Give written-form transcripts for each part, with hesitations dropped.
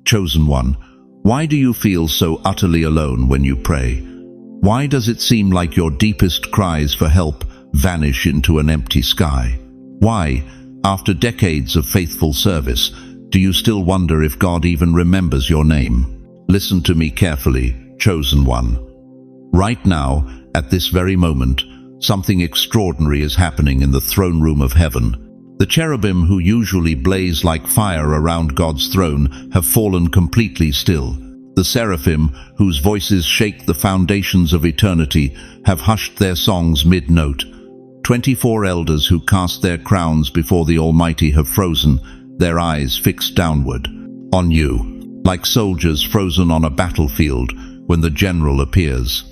Chosen one, why do you feel so utterly alone when you pray? Why does it seem like your deepest cries for help vanish into an empty sky? Why, after decades of faithful service, do you still wonder if God even remembers your name? Listen to me carefully, chosen one. Right now, at this very moment, something extraordinary is happening in the throne room of heaven. The cherubim who usually blaze like fire around God's throne have fallen completely still. The seraphim, whose voices shake the foundations of eternity, have hushed their songs mid-note. 24 elders who cast their crowns before the Almighty have frozen, their eyes fixed downward, on you, like soldiers frozen on a battlefield when the general appears,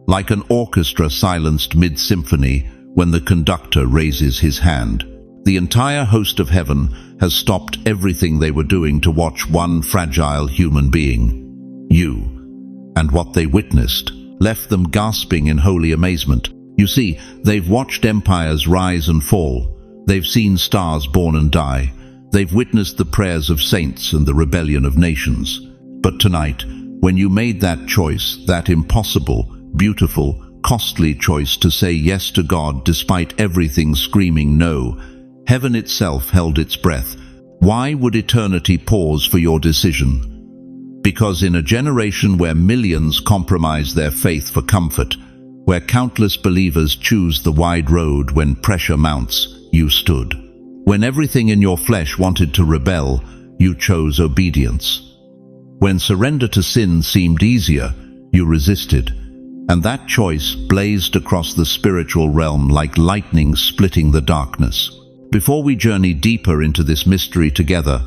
like an orchestra silenced mid-symphony when the conductor raises his hand. The entire host of heaven has stopped everything they were doing to watch one fragile human being, you. And what they witnessed left them gasping in holy amazement. You see, they've watched empires rise and fall. They've seen stars born and die. They've witnessed the prayers of saints and the rebellion of nations. But tonight, when you made that choice, that impossible, beautiful, costly choice to say yes to God despite everything screaming no, heaven itself held its breath. Why would eternity pause for your decision? Because in a generation where millions compromise their faith for comfort, where countless believers choose the wide road when pressure mounts, you stood. When everything in your flesh wanted to rebel, you chose obedience. When surrender to sin seemed easier, you resisted. And that choice blazed across the spiritual realm like lightning splitting the darkness. Before we journey deeper into this mystery together,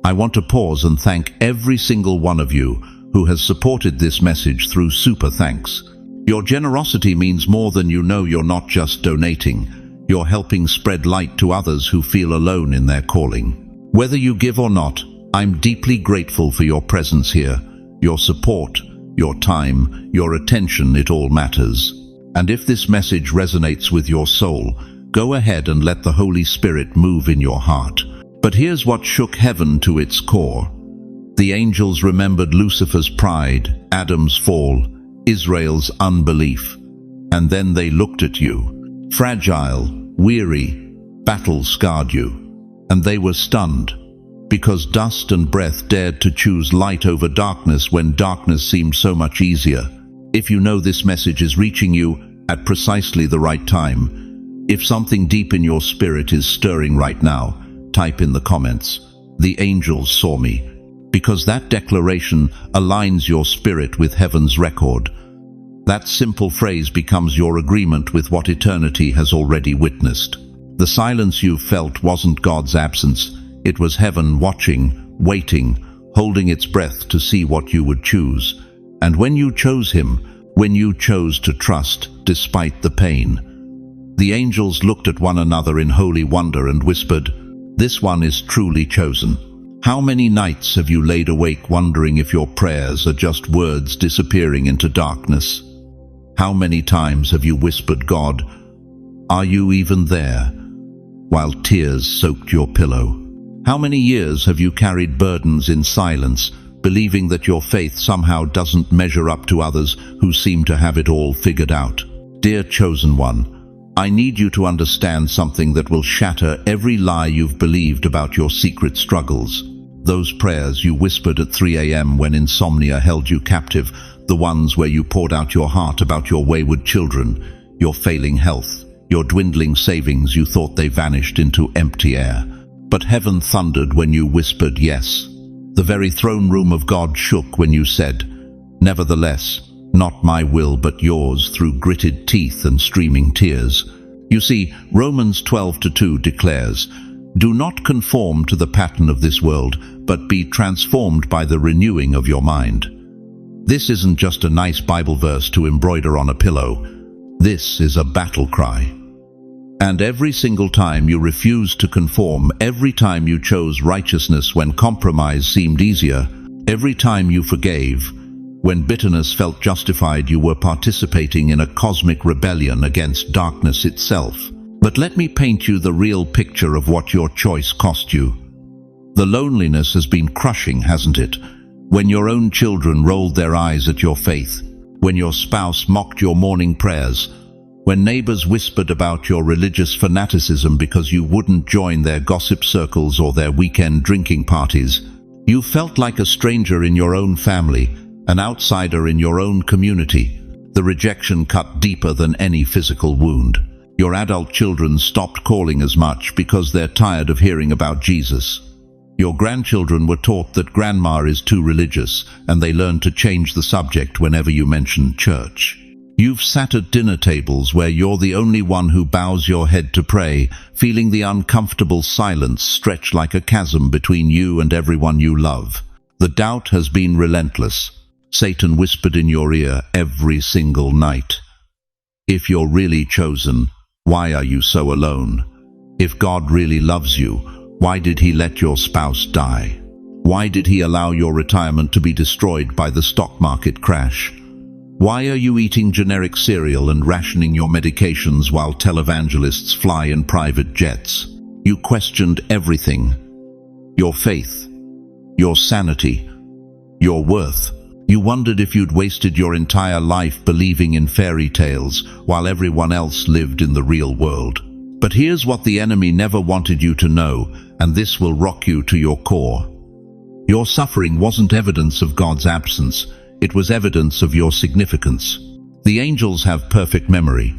I want to pause and thank every single one of you who has supported this message through super thanks. Your generosity means more than you know. You're not just donating, you're helping spread light to others who feel alone in their calling. Whether you give or not, I'm deeply grateful for your presence here, your support, your time, your attention. It all matters. And if this message resonates with your soul, go ahead and let the Holy Spirit move in your heart. But here's what shook heaven to its core. The angels remembered Lucifer's pride, Adam's fall, Israel's unbelief. And then they looked at you. Fragile, weary, battle-scarred you. And they were stunned, because dust and breath dared to choose light over darkness when darkness seemed so much easier. If you know this message is reaching you at precisely the right time, if something deep in your spirit is stirring right now, type in the comments, "The angels saw me," because that declaration aligns your spirit with heaven's record. That simple phrase becomes your agreement with what eternity has already witnessed. The silence you felt wasn't God's absence. It was heaven watching, waiting, holding its breath to see what you would choose. And when you chose Him, when you chose to trust despite the pain, the angels looked at one another in holy wonder and whispered, "This one is truly chosen." How many nights have you laid awake wondering if your prayers are just words disappearing into darkness? How many times have you whispered, "God, are you even there?" while tears soaked your pillow? How many years have you carried burdens in silence, believing that your faith somehow doesn't measure up to others who seem to have it all figured out? Dear chosen one, I need you to understand something that will shatter every lie you've believed about your secret struggles. Those prayers you whispered at 3 a.m. when insomnia held you captive, the ones where you poured out your heart about your wayward children, your failing health, your dwindling savings. You thought they vanished into empty air. But heaven thundered when you whispered yes. The very throne room of God shook when you said, "Nevertheless, not my will but yours," through gritted teeth and streaming tears. You see, Romans 12:2 declares, "Do not conform to the pattern of this world, but be transformed by the renewing of your mind." This isn't just a nice Bible verse to embroider on a pillow. This is a battle cry. And every single time you refused to conform, every time you chose righteousness when compromise seemed easier, every time you forgave when bitterness felt justified, you were participating in a cosmic rebellion against darkness itself. But let me paint you the real picture of what your choice cost you. The loneliness has been crushing, hasn't it? When your own children rolled their eyes at your faith, when your spouse mocked your morning prayers, when neighbors whispered about your religious fanaticism because you wouldn't join their gossip circles or their weekend drinking parties, you felt like a stranger in your own family, an outsider in your own community. The rejection cut deeper than any physical wound. Your adult children stopped calling as much because they're tired of hearing about Jesus. Your grandchildren were taught that grandma is too religious, and they learned to change the subject whenever you mentioned church. You've sat at dinner tables where you're the only one who bows your head to pray, feeling the uncomfortable silence stretch like a chasm between you and everyone you love. The doubt has been relentless. Satan whispered in your ear every single night. If you're really chosen, why are you so alone? If God really loves you, why did he let your spouse die? Why did he allow your retirement to be destroyed by the stock market crash? Why are you eating generic cereal and rationing your medications while televangelists fly in private jets? You questioned everything. Your faith, your sanity, your worth. You wondered if you'd wasted your entire life believing in fairy tales while everyone else lived in the real world. But here's what the enemy never wanted you to know, and this will rock you to your core. Your suffering wasn't evidence of God's absence. It was evidence of your significance. The angels have perfect memory.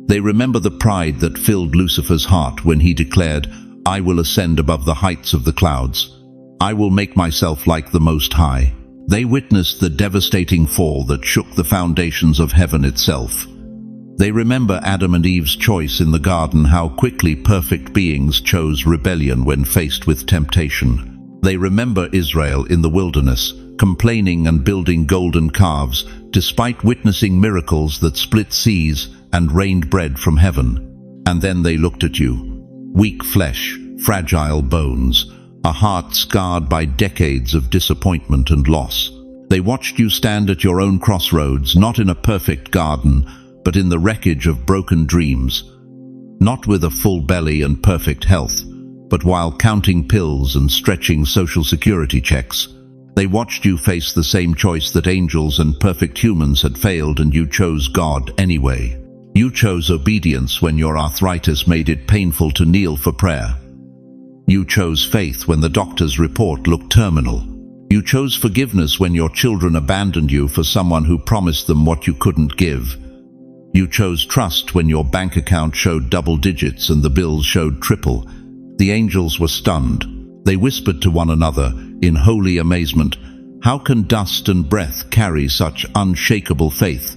They remember the pride that filled Lucifer's heart when he declared, "I will ascend above the heights of the clouds. I will make myself like the Most High." They witnessed the devastating fall that shook the foundations of heaven itself. They remember Adam and Eve's choice in the garden, how quickly perfect beings chose rebellion when faced with temptation. They remember Israel in the wilderness, complaining and building golden calves, despite witnessing miracles that split seas and rained bread from heaven. And then they looked at you, weak flesh, fragile bones, a heart scarred by decades of disappointment and loss. They watched you stand at your own crossroads, not in a perfect garden, but in the wreckage of broken dreams. Not with a full belly and perfect health, but while counting pills and stretching social security checks. They watched you face the same choice that angels and perfect humans had failed, and you chose God anyway. You chose obedience when your arthritis made it painful to kneel for prayer. You chose faith when the doctor's report looked terminal. You chose forgiveness when your children abandoned you for someone who promised them what you couldn't give. You chose trust when your bank account showed double digits and the bills showed triple. The angels were stunned. They whispered to one another in holy amazement, "How can dust and breath carry such unshakable faith?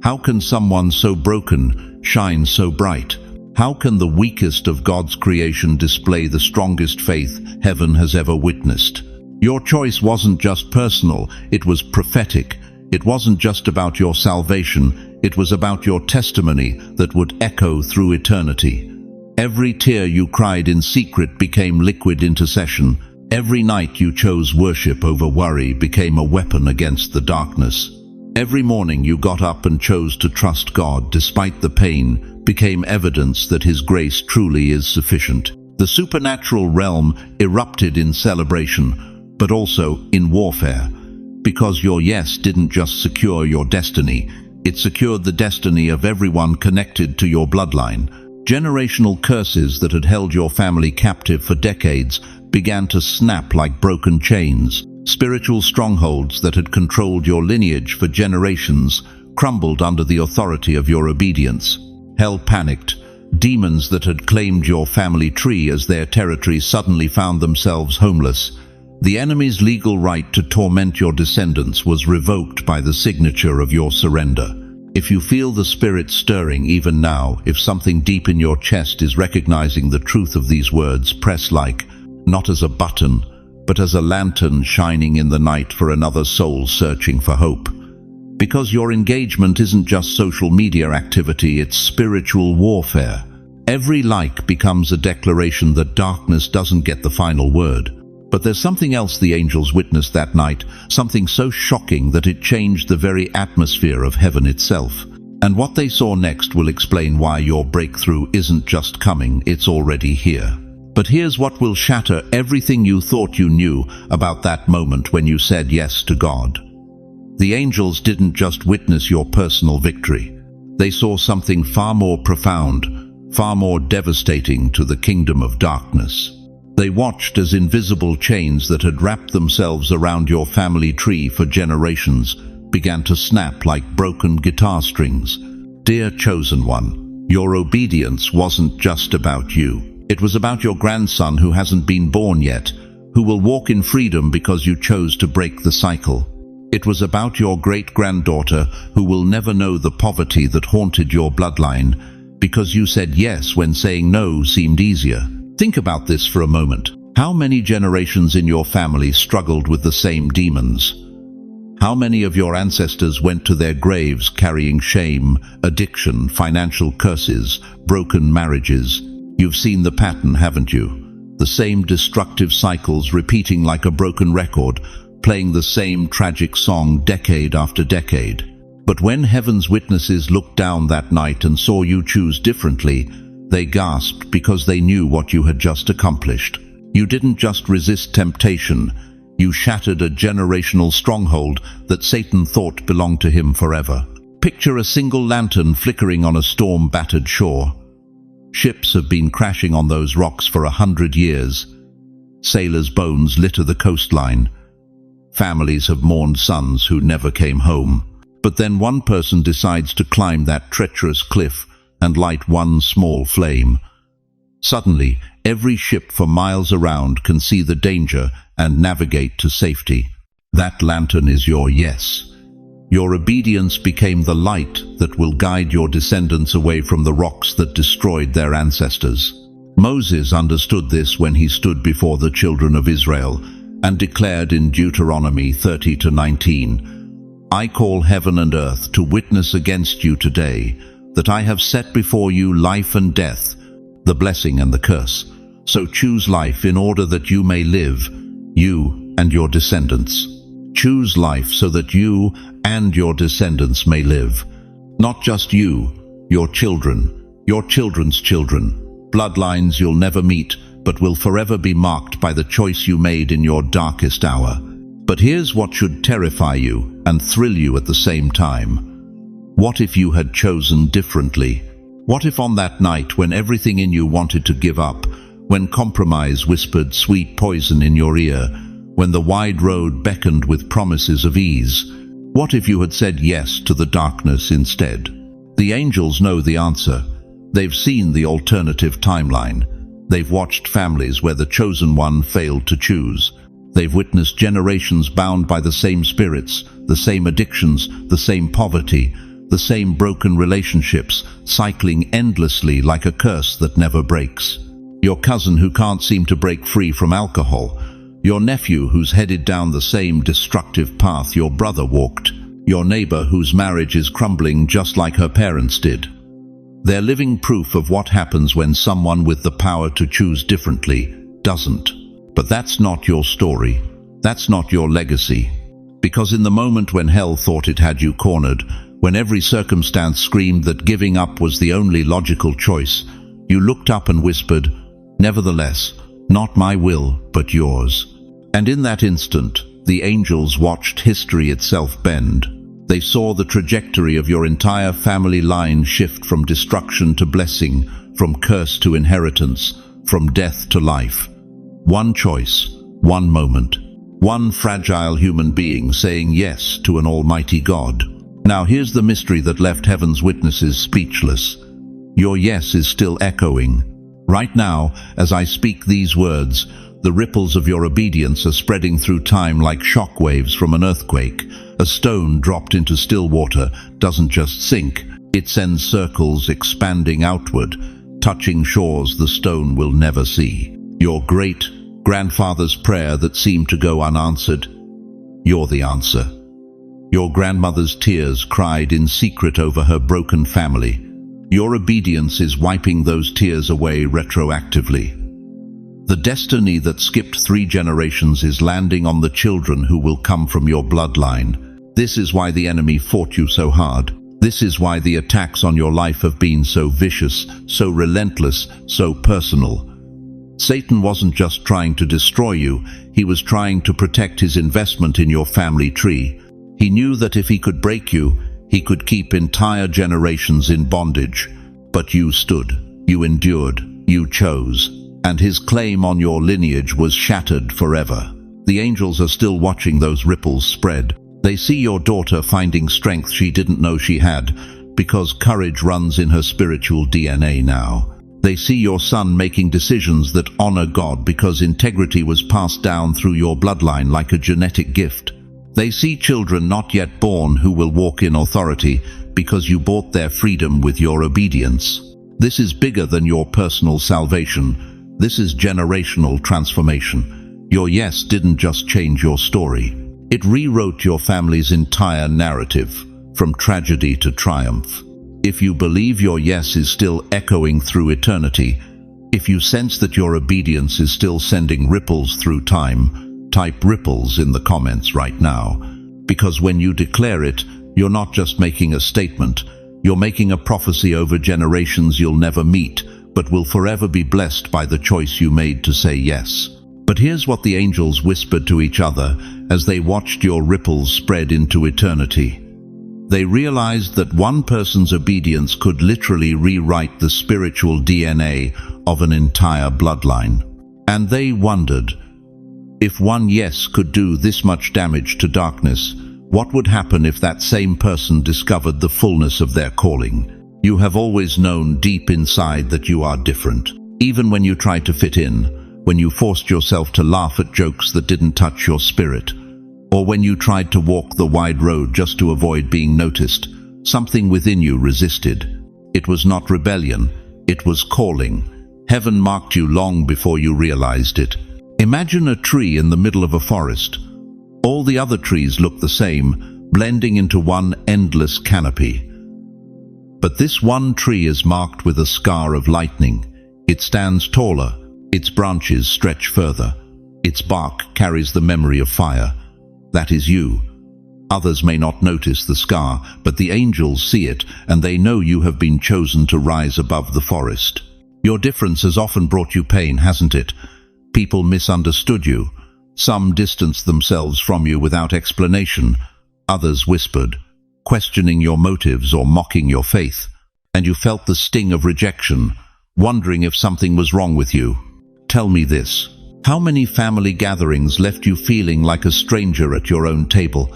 How can someone so broken shine so bright? How can the weakest of God's creation display the strongest faith heaven has ever witnessed?" Your choice wasn't just personal, it was prophetic. It wasn't just about your salvation, it was about your testimony that would echo through eternity. Every tear you cried in secret became liquid intercession. Every night you chose worship over worry became a weapon against the darkness. Every morning you got up and chose to trust God despite the pain became evidence that His grace truly is sufficient. The supernatural realm erupted in celebration, but also in warfare, because your yes didn't just secure your destiny, it secured the destiny of everyone connected to your bloodline. Generational curses that had held your family captive for decades began to snap like broken chains. Spiritual strongholds that had controlled your lineage for generations crumbled under the authority of your obedience. Hell panicked. Demons that had claimed your family tree as their territory suddenly found themselves homeless. The enemy's legal right to torment your descendants was revoked by the signature of your surrender. If you feel the Spirit stirring even now, if something deep in your chest is recognizing the truth of these words, press like, not as a button, but as a lantern shining in the night for another soul searching for hope. Because your engagement isn't just social media activity, it's spiritual warfare. Every like becomes a declaration that darkness doesn't get the final word. But there's something else the angels witnessed that night, something so shocking that it changed the very atmosphere of heaven itself. And what they saw next will explain why your breakthrough isn't just coming, it's already here. But here's what will shatter everything you thought you knew about that moment when you said yes to God. The angels didn't just witness your personal victory. They saw something far more profound, far more devastating to the kingdom of darkness. They watched as invisible chains that had wrapped themselves around your family tree for generations began to snap like broken guitar strings. Dear chosen one, your obedience wasn't just about you. It was about your grandson who hasn't been born yet, who will walk in freedom because you chose to break the cycle. It was about your great-granddaughter who will never know the poverty that haunted your bloodline because you said yes when saying no seemed easier. Think about this for a moment. How many generations in your family struggled with the same demons? How many of your ancestors went to their graves carrying shame, addiction, financial curses, broken marriages? You've seen the pattern, haven't you? The same destructive cycles repeating like a broken record, playing the same tragic song decade after decade. But when heaven's witnesses looked down that night and saw you choose differently, they gasped because they knew what you had just accomplished. You didn't just resist temptation, you shattered a generational stronghold that Satan thought belonged to him forever. Picture a single lantern flickering on a storm-battered shore. Ships have been crashing on those rocks for 100 years. Sailors' bones litter the coastline. Families have mourned sons who never came home. But then one person decides to climb that treacherous cliff and light one small flame. Suddenly, every ship for miles around can see the danger and navigate to safety. That lantern is your yes. Your obedience became the light that will guide your descendants away from the rocks that destroyed their ancestors. Moses understood this when he stood before the children of Israel and declared in Deuteronomy 30-19, I call heaven and earth to witness against you today that I have set before you life and death, the blessing and the curse. So choose life in order that you may live, you and your descendants. Choose life so that you and your descendants may live. Not just you, your children, your children's children, bloodlines you'll never meet, but will forever be marked by the choice you made in your darkest hour. But here's what should terrify you and thrill you at the same time. What if you had chosen differently? What if on that night when everything in you wanted to give up, when compromise whispered sweet poison in your ear, when the wide road beckoned with promises of ease, what if you had said yes to the darkness instead? The angels know the answer. They've seen the alternative timeline. They've watched families where the chosen one failed to choose. They've witnessed generations bound by the same spirits, the same addictions, the same poverty, the same broken relationships, cycling endlessly like a curse that never breaks. Your cousin who can't seem to break free from alcohol, your nephew who's headed down the same destructive path your brother walked, your neighbor whose marriage is crumbling just like her parents did. They're living proof of what happens when someone with the power to choose differently doesn't. But that's not your story. That's not your legacy. Because in the moment when hell thought it had you cornered, when every circumstance screamed that giving up was the only logical choice, you looked up and whispered, nevertheless, not my will, but yours. And in that instant, the angels watched history itself bend. They saw the trajectory of your entire family line shift from destruction to blessing, from curse to inheritance, from death to life. One choice, one moment, one fragile human being saying yes to an almighty God. Now here's the mystery that left heaven's witnesses speechless. Your yes is still echoing. Right now, as I speak these words, the ripples of your obedience are spreading through time like shock waves from an earthquake. A stone dropped into still water doesn't just sink, it sends circles expanding outward, touching shores the stone will never see. Your great-grandfather's prayer that seemed to go unanswered, you're the answer. Your grandmother's tears cried in secret over her broken family. Your obedience is wiping those tears away retroactively. The destiny that skipped 3 generations is landing on the children who will come from your bloodline. This is why the enemy fought you so hard. This is why the attacks on your life have been so vicious, so relentless, so personal. Satan wasn't just trying to destroy you, he was trying to protect his investment in your family tree. He knew that if he could break you, he could keep entire generations in bondage. But you stood, you endured, you chose, and his claim on your lineage was shattered forever. The angels are still watching those ripples spread. They see your daughter finding strength she didn't know she had, because courage runs in her spiritual DNA now. They see your son making decisions that honor God because integrity was passed down through your bloodline like a genetic gift. They see children not yet born who will walk in authority because you bought their freedom with your obedience. This is bigger than your personal salvation. This is generational transformation. Your yes didn't just change your story. It rewrote your family's entire narrative, from tragedy to triumph. If you believe your yes is still echoing through eternity, if you sense that your obedience is still sending ripples through time, type ripples in the comments right now. Because when you declare it, you're not just making a statement, you're making a prophecy over generations you'll never meet, but will forever be blessed by the choice you made to say yes. But here's what the angels whispered to each other as they watched your ripples spread into eternity. They realized that one person's obedience could literally rewrite the spiritual DNA of an entire bloodline. And they wondered, if one yes could do this much damage to darkness, what would happen if that same person discovered the fullness of their calling? You have always known deep inside that you are different. Even when you tried to fit in, when you forced yourself to laugh at jokes that didn't touch your spirit, or when you tried to walk the wide road just to avoid being noticed, something within you resisted. It was not rebellion, it was calling. Heaven marked you long before you realized it. Imagine a tree in the middle of a forest. All the other trees look the same, blending into one endless canopy. But this one tree is marked with a scar of lightning. It stands taller, its branches stretch further, its bark carries the memory of fire. That is you. Others may not notice the scar, but the angels see it, and they know you have been chosen to rise above the forest. Your difference has often brought you pain, hasn't it? People misunderstood you. Some distanced themselves from you without explanation. Others whispered, questioning your motives or mocking your faith. And you felt the sting of rejection, wondering if something was wrong with you. Tell me this. How many family gatherings left you feeling like a stranger at your own table?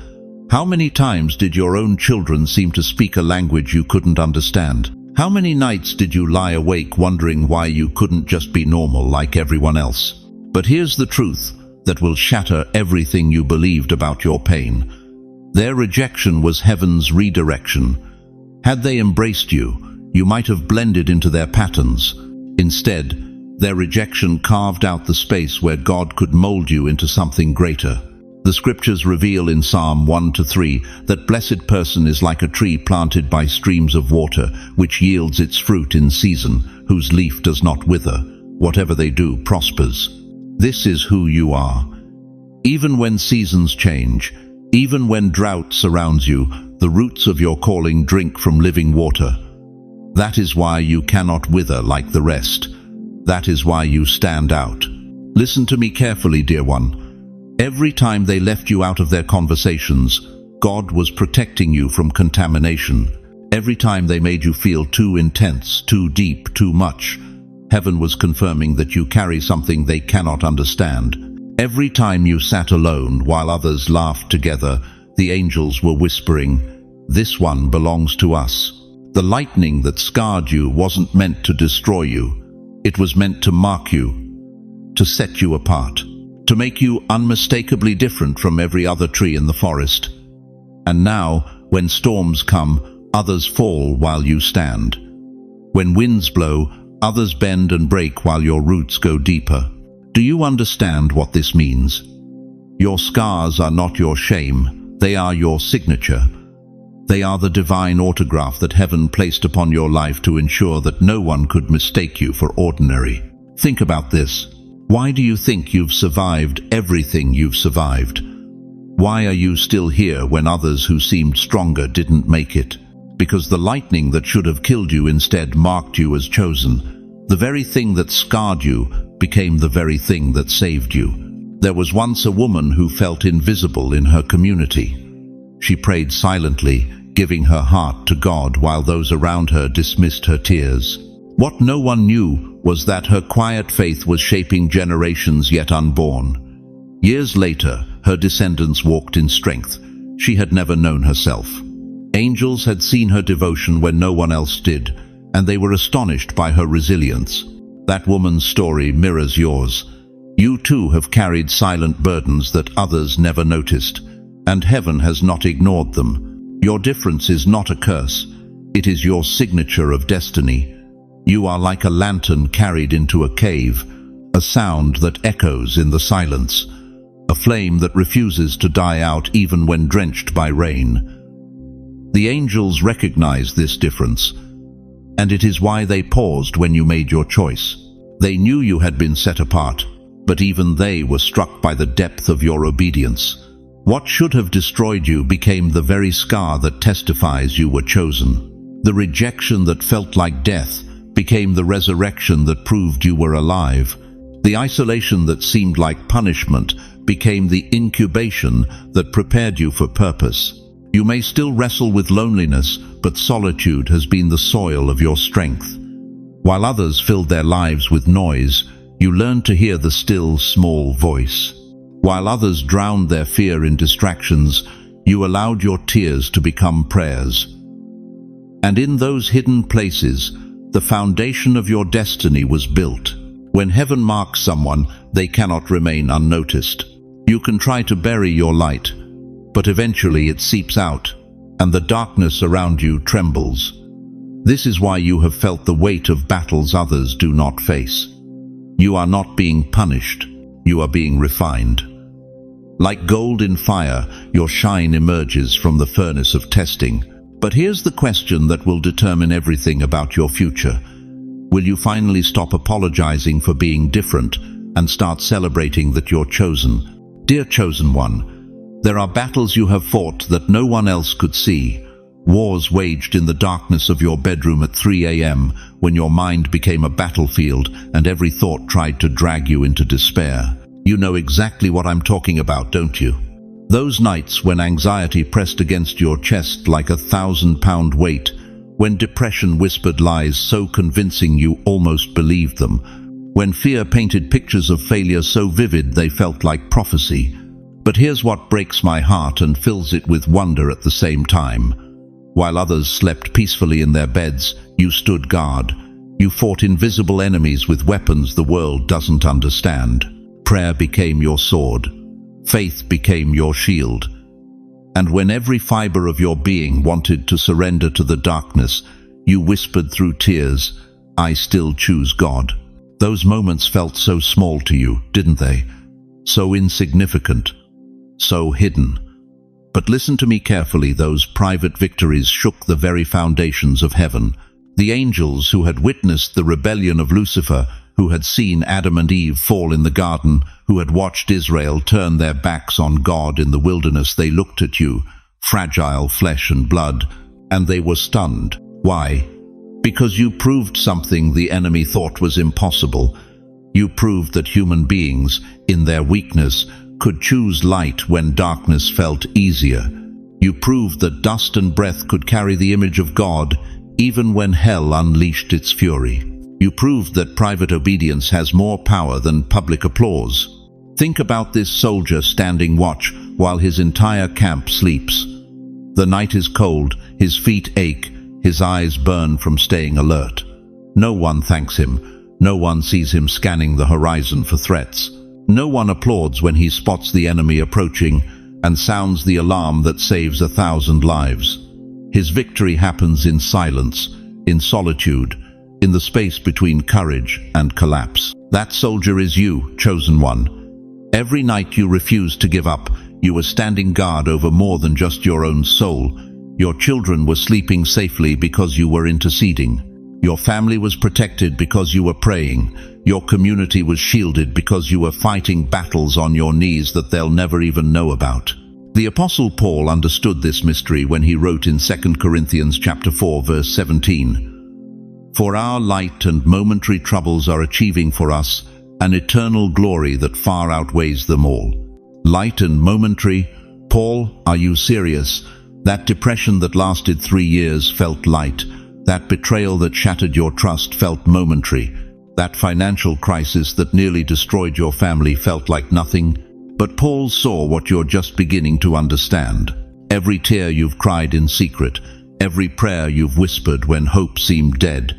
How many times did your own children seem to speak a language you couldn't understand? How many nights did you lie awake wondering why you couldn't just be normal like everyone else? But here's the truth that will shatter everything you believed about your pain. Their rejection was heaven's redirection. Had they embraced you, you might have blended into their patterns. Instead, their rejection carved out the space where God could mold you into something greater. The scriptures reveal in Psalm 1-3 that blessed person is like a tree planted by streams of water, which yields its fruit in season, whose leaf does not wither. Whatever they do prospers. This is who you are. Even when seasons change, even when drought surrounds you, the roots of your calling drink from living water. That is why you cannot wither like the rest. That is why you stand out. Listen to me carefully, dear one. Every time they left you out of their conversations, God was protecting you from contamination. Every time they made you feel too intense, too deep, too much, heaven was confirming that you carry something they cannot understand. Every time you sat alone while others laughed together, the angels were whispering, "This one belongs to us." The lightning that scarred you wasn't meant to destroy you. It was meant to mark you, to set you apart, to make you unmistakably different from every other tree in the forest. And now, when storms come, others fall while you stand. When winds blow, others bend and break while your roots go deeper. Do you understand what this means? Your scars are not your shame, they are your signature. They are the divine autograph that heaven placed upon your life to ensure that no one could mistake you for ordinary. Think about this. Why do you think you've survived everything you've survived? Why are you still here when others who seemed stronger didn't make it? Because the lightning that should have killed you instead marked you as chosen. The very thing that scarred you became the very thing that saved you. There was once a woman who felt invisible in her community. She prayed silently, giving her heart to God while those around her dismissed her tears. What no one knew was that her quiet faith was shaping generations yet unborn. Years later, her descendants walked in strength she had never known herself. Angels had seen her devotion when no one else did, and they were astonished by her resilience. That woman's story mirrors yours. You too have carried silent burdens that others never noticed, and heaven has not ignored them. Your difference is not a curse. It is your signature of destiny. You are like a lantern carried into a cave, a sound that echoes in the silence, a flame that refuses to die out even when drenched by rain. The angels recognize this difference, and it is why they paused when you made your choice. They knew you had been set apart, but even they were struck by the depth of your obedience. What should have destroyed you became the very scar that testifies you were chosen. The rejection that felt like death became the resurrection that proved you were alive. The isolation that seemed like punishment became the incubation that prepared you for purpose. You may still wrestle with loneliness, but solitude has been the soil of your strength. While others filled their lives with noise, you learned to hear the still, small voice. While others drowned their fear in distractions, you allowed your tears to become prayers. And in those hidden places, the foundation of your destiny was built. When heaven marks someone, they cannot remain unnoticed. You can try to bury your light, but eventually it seeps out, and the darkness around you trembles. This is why you have felt the weight of battles others do not face. You are not being punished, you are being refined. Like gold in fire, your shine emerges from the furnace of testing. But here's the question that will determine everything about your future. Will you finally stop apologizing for being different and start celebrating that you're chosen? Dear chosen one, there are battles you have fought that no one else could see. Wars waged in the darkness of your bedroom at 3 a.m. when your mind became a battlefield and every thought tried to drag you into despair. You know exactly what I'm talking about, don't you? Those nights when anxiety pressed against your chest like a 1,000-pound weight, when depression whispered lies so convincing you almost believed them, when fear painted pictures of failure so vivid they felt like prophecy. But here's what breaks my heart and fills it with wonder at the same time. While others slept peacefully in their beds, you stood guard. You fought invisible enemies with weapons the world doesn't understand. Prayer became your sword. Faith became your shield. And when every fiber of your being wanted to surrender to the darkness, you whispered through tears, "I still choose God." Those moments felt so small to you, didn't they? So insignificant, so hidden. But listen to me carefully, those private victories shook the very foundations of heaven. The angels who had witnessed the rebellion of Lucifer, who had seen Adam and Eve fall in the garden, who had watched Israel turn their backs on God in the wilderness, they looked at you, fragile flesh and blood, and they were stunned. Why? Because you proved something the enemy thought was impossible. You proved that human beings, in their weakness, could choose light when darkness felt easier. You proved that dust and breath could carry the image of God, even when hell unleashed its fury. You proved that private obedience has more power than public applause. Think about this soldier standing watch while his entire camp sleeps. The night is cold, his feet ache, his eyes burn from staying alert. No one thanks him. No one sees him scanning the horizon for threats. No one applauds when he spots the enemy approaching and sounds the alarm that saves 1,000 lives. His victory happens in silence, in solitude, in the space between courage and collapse. That soldier is you, chosen one. Every night you refused to give up. You were standing guard over more than just your own soul. Your children were sleeping safely because you were interceding. Your family was protected because you were praying. Your community was shielded because you were fighting battles on your knees that they'll never even know about. The Apostle Paul understood this mystery when he wrote in 2 Corinthians chapter 4, verse 17, For our light and momentary troubles are achieving for us an eternal glory that far outweighs them all. Light and momentary? Paul, are you serious? That depression that lasted 3 years felt light. That betrayal that shattered your trust felt momentary. That financial crisis that nearly destroyed your family felt like nothing. But Paul saw what you're just beginning to understand. Every tear you've cried in secret, every prayer you've whispered when hope seemed dead,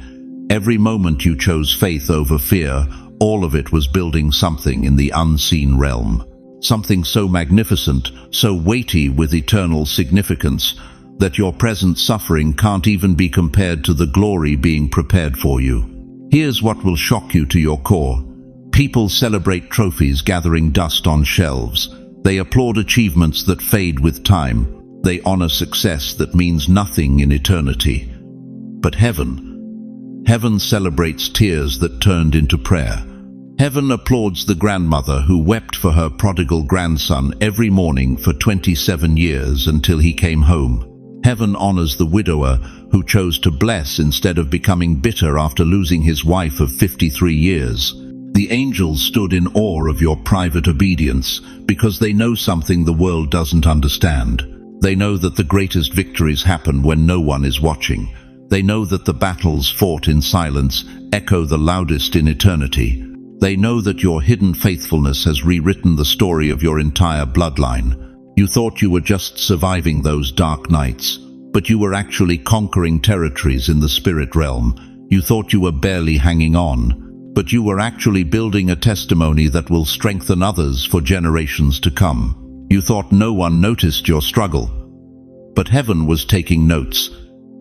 every moment you chose faith over fear, all of it was building something in the unseen realm. Something so magnificent, so weighty with eternal significance, that your present suffering can't even be compared to the glory being prepared for you. Here's what will shock you to your core. People celebrate trophies gathering dust on shelves. They applaud achievements that fade with time. They honor success that means nothing in eternity. But heaven celebrates tears that turned into prayer. Heaven applauds the grandmother who wept for her prodigal grandson every morning for 27 years until he came home. Heaven honors the widower who chose to bless instead of becoming bitter after losing his wife of 53 years. The angels stood in awe of your private obedience because they know something the world doesn't understand. They know that the greatest victories happen when no one is watching. They know that the battles fought in silence echo the loudest in eternity. They know that your hidden faithfulness has rewritten the story of your entire bloodline. You thought you were just surviving those dark nights, but you were actually conquering territories in the spirit realm. You thought you were barely hanging on, but you were actually building a testimony that will strengthen others for generations to come. You thought no one noticed your struggle, but heaven was taking notes,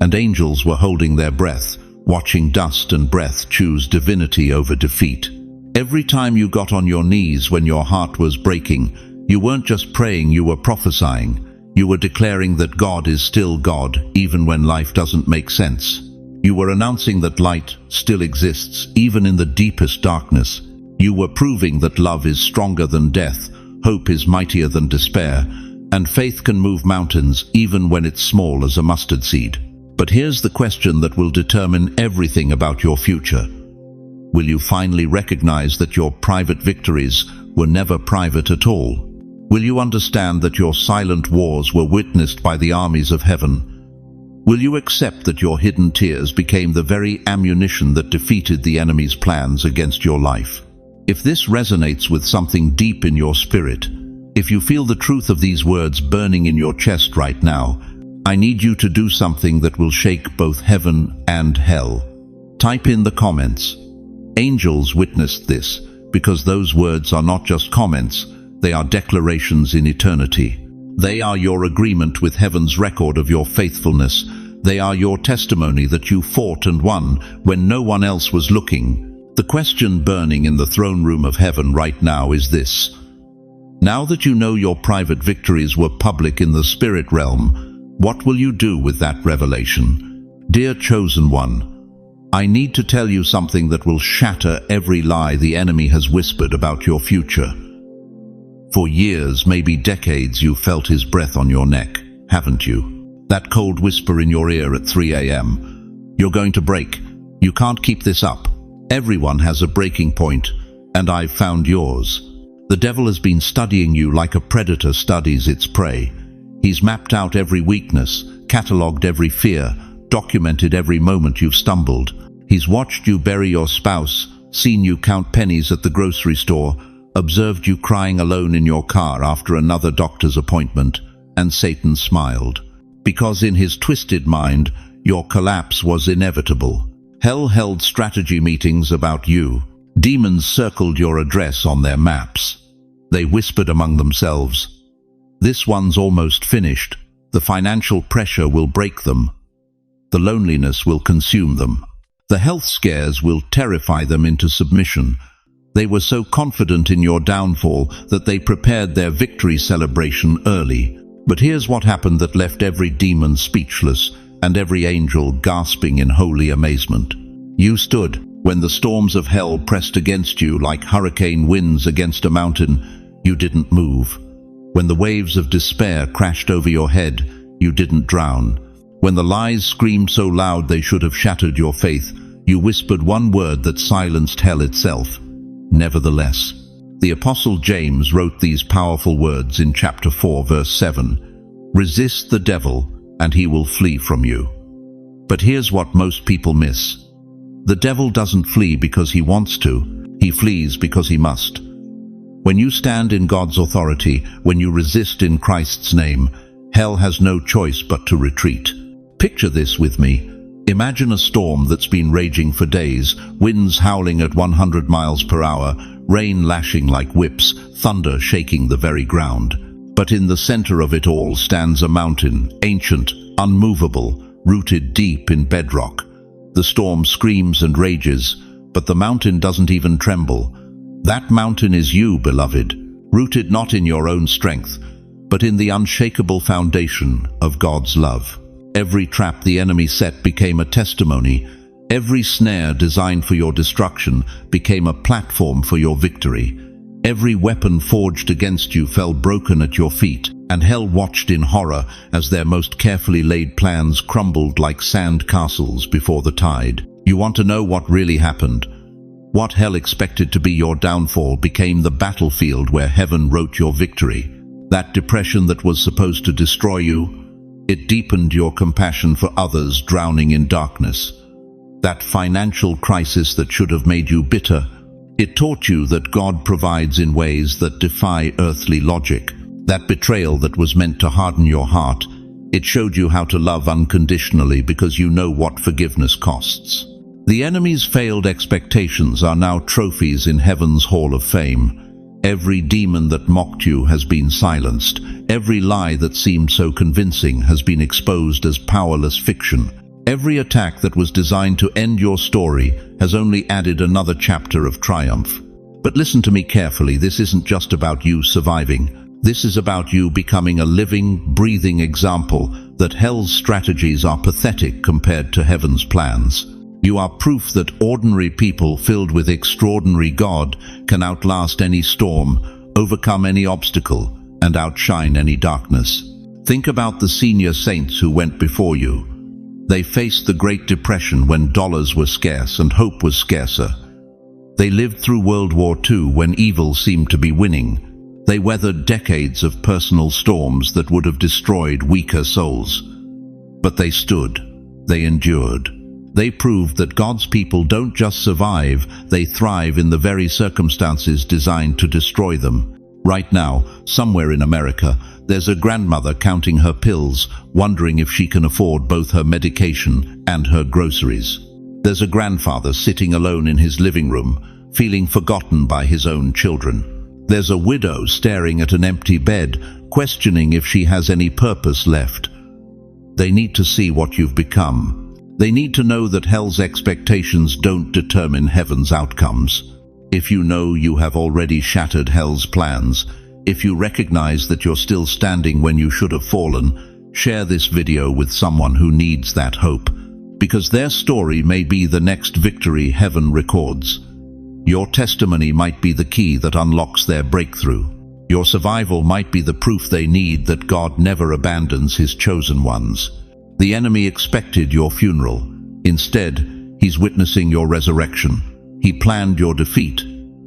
and angels were holding their breath, watching dust and breath choose divinity over defeat. Every time you got on your knees when your heart was breaking, you weren't just praying, you were prophesying. You were declaring that God is still God, even when life doesn't make sense. You were announcing that light still exists, even in the deepest darkness. You were proving that love is stronger than death, hope is mightier than despair, and faith can move mountains even when it's small as a mustard seed. But here's the question that will determine everything about your future. Will you finally recognize that your private victories were never private at all? Will you understand that your silent wars were witnessed by the armies of heaven? Will you accept that your hidden tears became the very ammunition that defeated the enemy's plans against your life? If this resonates with something deep in your spirit, if you feel the truth of these words burning in your chest right now, I need you to do something that will shake both heaven and hell. Type in the comments, "Angels witnessed this," because those words are not just comments, they are declarations in eternity. They are your agreement with heaven's record of your faithfulness. They are your testimony that you fought and won when no one else was looking. The question burning in the throne room of heaven right now is this. Now that you know your private victories were public in the spirit realm, what will you do with that revelation? Dear chosen one, I need to tell you something that will shatter every lie the enemy has whispered about your future. For years, maybe decades, you felt his breath on your neck, haven't you? That cold whisper in your ear at 3 a.m. You're going to break. You can't keep this up. Everyone has a breaking point, and I've found yours. The devil has been studying you like a predator studies its prey. He's mapped out every weakness, catalogued every fear, documented every moment you've stumbled. He's watched you bury your spouse, seen you count pennies at the grocery store, observed you crying alone in your car after another doctor's appointment, and Satan smiled. Because in his twisted mind, your collapse was inevitable. Hell held strategy meetings about you. Demons circled your address on their maps. They whispered among themselves, "This one's almost finished. The financial pressure will break them. The loneliness will consume them. The health scares will terrify them into submission." They were so confident in your downfall that they prepared their victory celebration early. But here's what happened that left every demon speechless and every angel gasping in holy amazement. You stood when the storms of hell pressed against you like hurricane winds against a mountain. You didn't move. When the waves of despair crashed over your head, you didn't drown. When the lies screamed so loud they should have shattered your faith, You whispered one word that silenced hell itself. Nevertheless. The Apostle James wrote these powerful words in chapter 4, verse 7. Resist the devil, and he will flee from you. But here's what most people miss. The devil doesn't flee because he wants to. He flees because he must. When you stand in God's authority, when you resist in Christ's name, hell has no choice but to retreat. Picture this with me. Imagine a storm that's been raging for days, winds howling at 100 miles per hour, rain lashing like whips, thunder shaking the very ground. But in the center of it all stands a mountain, ancient, unmovable, rooted deep in bedrock. The storm screams and rages, but the mountain doesn't even tremble. That mountain is you, beloved, rooted not in your own strength, but in the unshakable foundation of God's love. Every trap the enemy set became a testimony. Every snare designed for your destruction became a platform for your victory. Every weapon forged against you fell broken at your feet, and hell watched in horror as their most carefully laid plans crumbled like sand castles before the tide. You want to know what really happened? What hell expected to be your downfall became the battlefield where heaven wrote your victory. That depression that was supposed to destroy you, it deepened your compassion for others drowning in darkness. That financial crisis that should have made you bitter, it taught you that God provides in ways that defy earthly logic. That betrayal that was meant to harden your heart, it showed you how to love unconditionally because you know what forgiveness costs. The enemy's failed expectations are now trophies in heaven's hall of fame. Every demon that mocked you has been silenced. Every lie that seemed so convincing has been exposed as powerless fiction. Every attack that was designed to end your story has only added another chapter of triumph. But listen to me carefully, this isn't just about you surviving. This is about you becoming a living, breathing example that hell's strategies are pathetic compared to heaven's plans. You are proof that ordinary people filled with extraordinary God can outlast any storm, overcome any obstacle, and outshine any darkness. Think about the senior saints who went before you. They faced the Great Depression when dollars were scarce and hope was scarcer. They lived through World War II when evil seemed to be winning. They weathered decades of personal storms that would have destroyed weaker souls. But they stood. They endured. They proved that God's people don't just survive, they thrive in the very circumstances designed to destroy them. Right now, somewhere in America, there's a grandmother counting her pills, wondering if she can afford both her medication and her groceries. There's a grandfather sitting alone in his living room, feeling forgotten by his own children. There's a widow staring at an empty bed, questioning if she has any purpose left. They need to see what you've become. They need to know that hell's expectations don't determine heaven's outcomes. If you know you have already shattered hell's plans, if you recognize that you're still standing when you should have fallen, share this video with someone who needs that hope, because their story may be the next victory heaven records. Your testimony might be the key that unlocks their breakthrough. Your survival might be the proof they need that God never abandons his chosen ones. The enemy expected your funeral. Instead, he's witnessing your resurrection. He planned your defeat.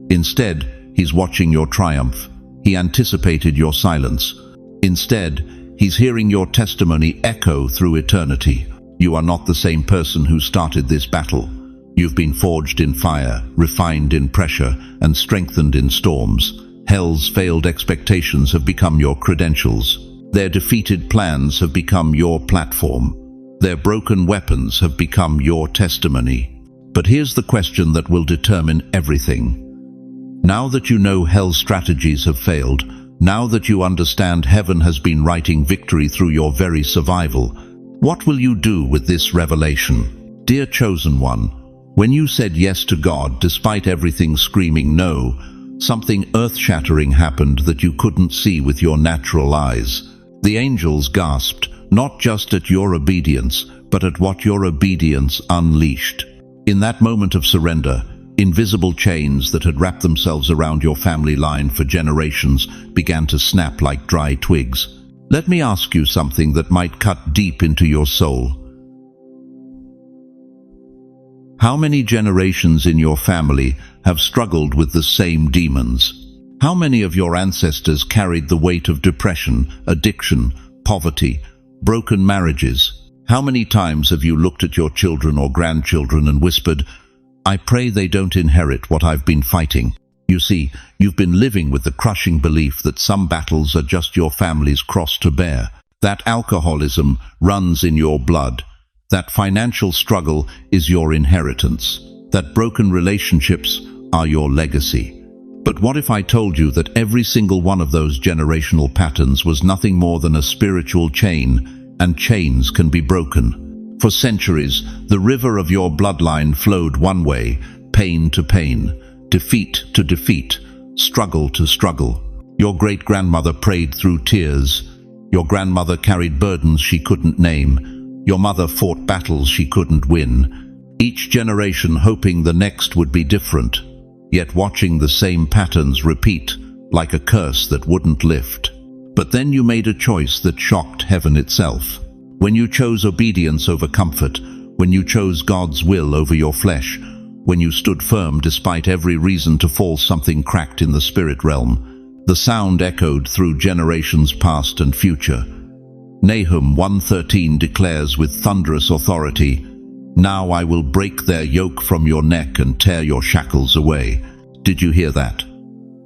Instead, he's watching your triumph. He anticipated your silence. Instead, he's hearing your testimony echo through eternity. You are not the same person who started this battle. You've been forged in fire, refined in pressure, and strengthened in storms. Hell's failed expectations have become your credentials. Their defeated plans have become your platform. Their broken weapons have become your testimony. But here's the question that will determine everything. Now that you know hell's strategies have failed, now that you understand heaven has been writing victory through your very survival, what will you do with this revelation? Dear chosen one, when you said yes to God despite everything screaming no, something earth-shattering happened that you couldn't see with your natural eyes. The angels gasped, not just at your obedience, but at what your obedience unleashed. In that moment of surrender, invisible chains that had wrapped themselves around your family line for generations began to snap like dry twigs. Let me ask you something that might cut deep into your soul. How many generations in your family have struggled with the same demons? How many of your ancestors carried the weight of depression, addiction, poverty, broken marriages? How many times have you looked at your children or grandchildren and whispered, "I pray they don't inherit what I've been fighting"? You see, you've been living with the crushing belief that some battles are just your family's cross to bear. That alcoholism runs in your blood. That financial struggle is your inheritance. That broken relationships are your legacy. But what if I told you that every single one of those generational patterns was nothing more than a spiritual chain, and chains can be broken? For centuries, the river of your bloodline flowed one way, pain to pain, defeat to defeat, struggle to struggle. Your great-grandmother prayed through tears. Your grandmother carried burdens she couldn't name. Your mother fought battles she couldn't win. Each generation hoping the next would be different, yet watching the same patterns repeat like a curse that wouldn't lift. But then you made a choice that shocked heaven itself. When you chose obedience over comfort, when you chose God's will over your flesh, when you stood firm despite every reason to fall, something cracked in the spirit realm. The sound echoed through generations past and future. Nahum 1:13 declares with thunderous authority, "Now I will break their yoke from your neck and tear your shackles away." Did you hear that?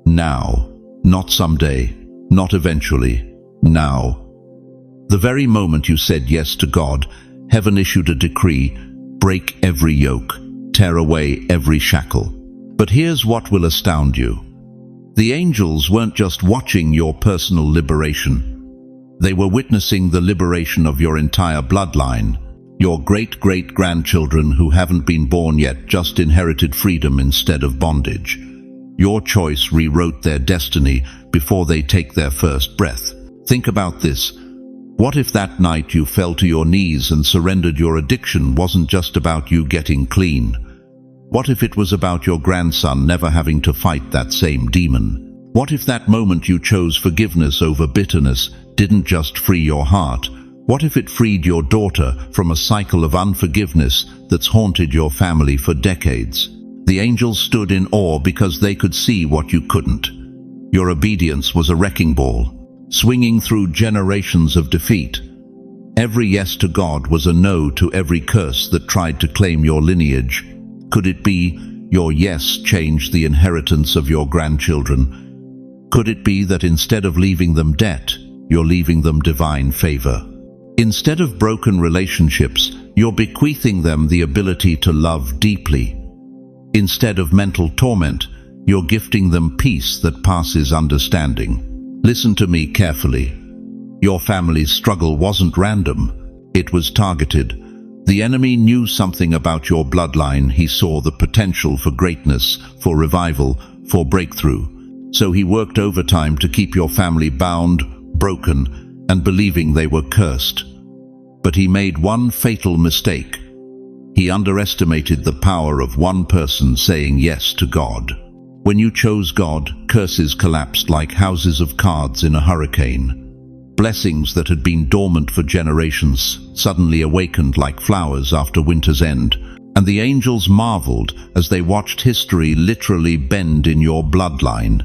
Now, not someday, not eventually, now. The very moment you said yes to God, heaven issued a decree: break every yoke, tear away every shackle. But here's what will astound you. The angels weren't just watching your personal liberation. They were witnessing the liberation of your entire bloodline. Your great-great-grandchildren who haven't been born yet just inherited freedom instead of bondage. Your choice rewrote their destiny before they take their first breath. Think about this. What if that night you fell to your knees and surrendered your addiction wasn't just about you getting clean? What if it was about your grandson never having to fight that same demon? What if that moment you chose forgiveness over bitterness didn't just free your heart? What if it freed your daughter from a cycle of unforgiveness that's haunted your family for decades? The angels stood in awe because they could see what you couldn't. Your obedience was a wrecking ball, swinging through generations of defeat. Every yes to God was a no to every curse that tried to claim your lineage. Could it be your yes changed the inheritance of your grandchildren? Could it be that instead of leaving them debt, you're leaving them divine favor? Instead of broken relationships, you're bequeathing them the ability to love deeply. Instead of mental torment, you're gifting them peace that passes understanding. Listen to me carefully. Your family's struggle wasn't random. It was targeted. The enemy knew something about your bloodline. He saw the potential for greatness, for revival, for breakthrough. So he worked overtime to keep your family bound, broken, and believing they were cursed. But he made one fatal mistake. He underestimated the power of one person saying yes to God. When you chose God, curses collapsed like houses of cards in a hurricane. Blessings that had been dormant for generations suddenly awakened like flowers after winter's end, and the angels marveled as they watched history literally bend in your bloodline.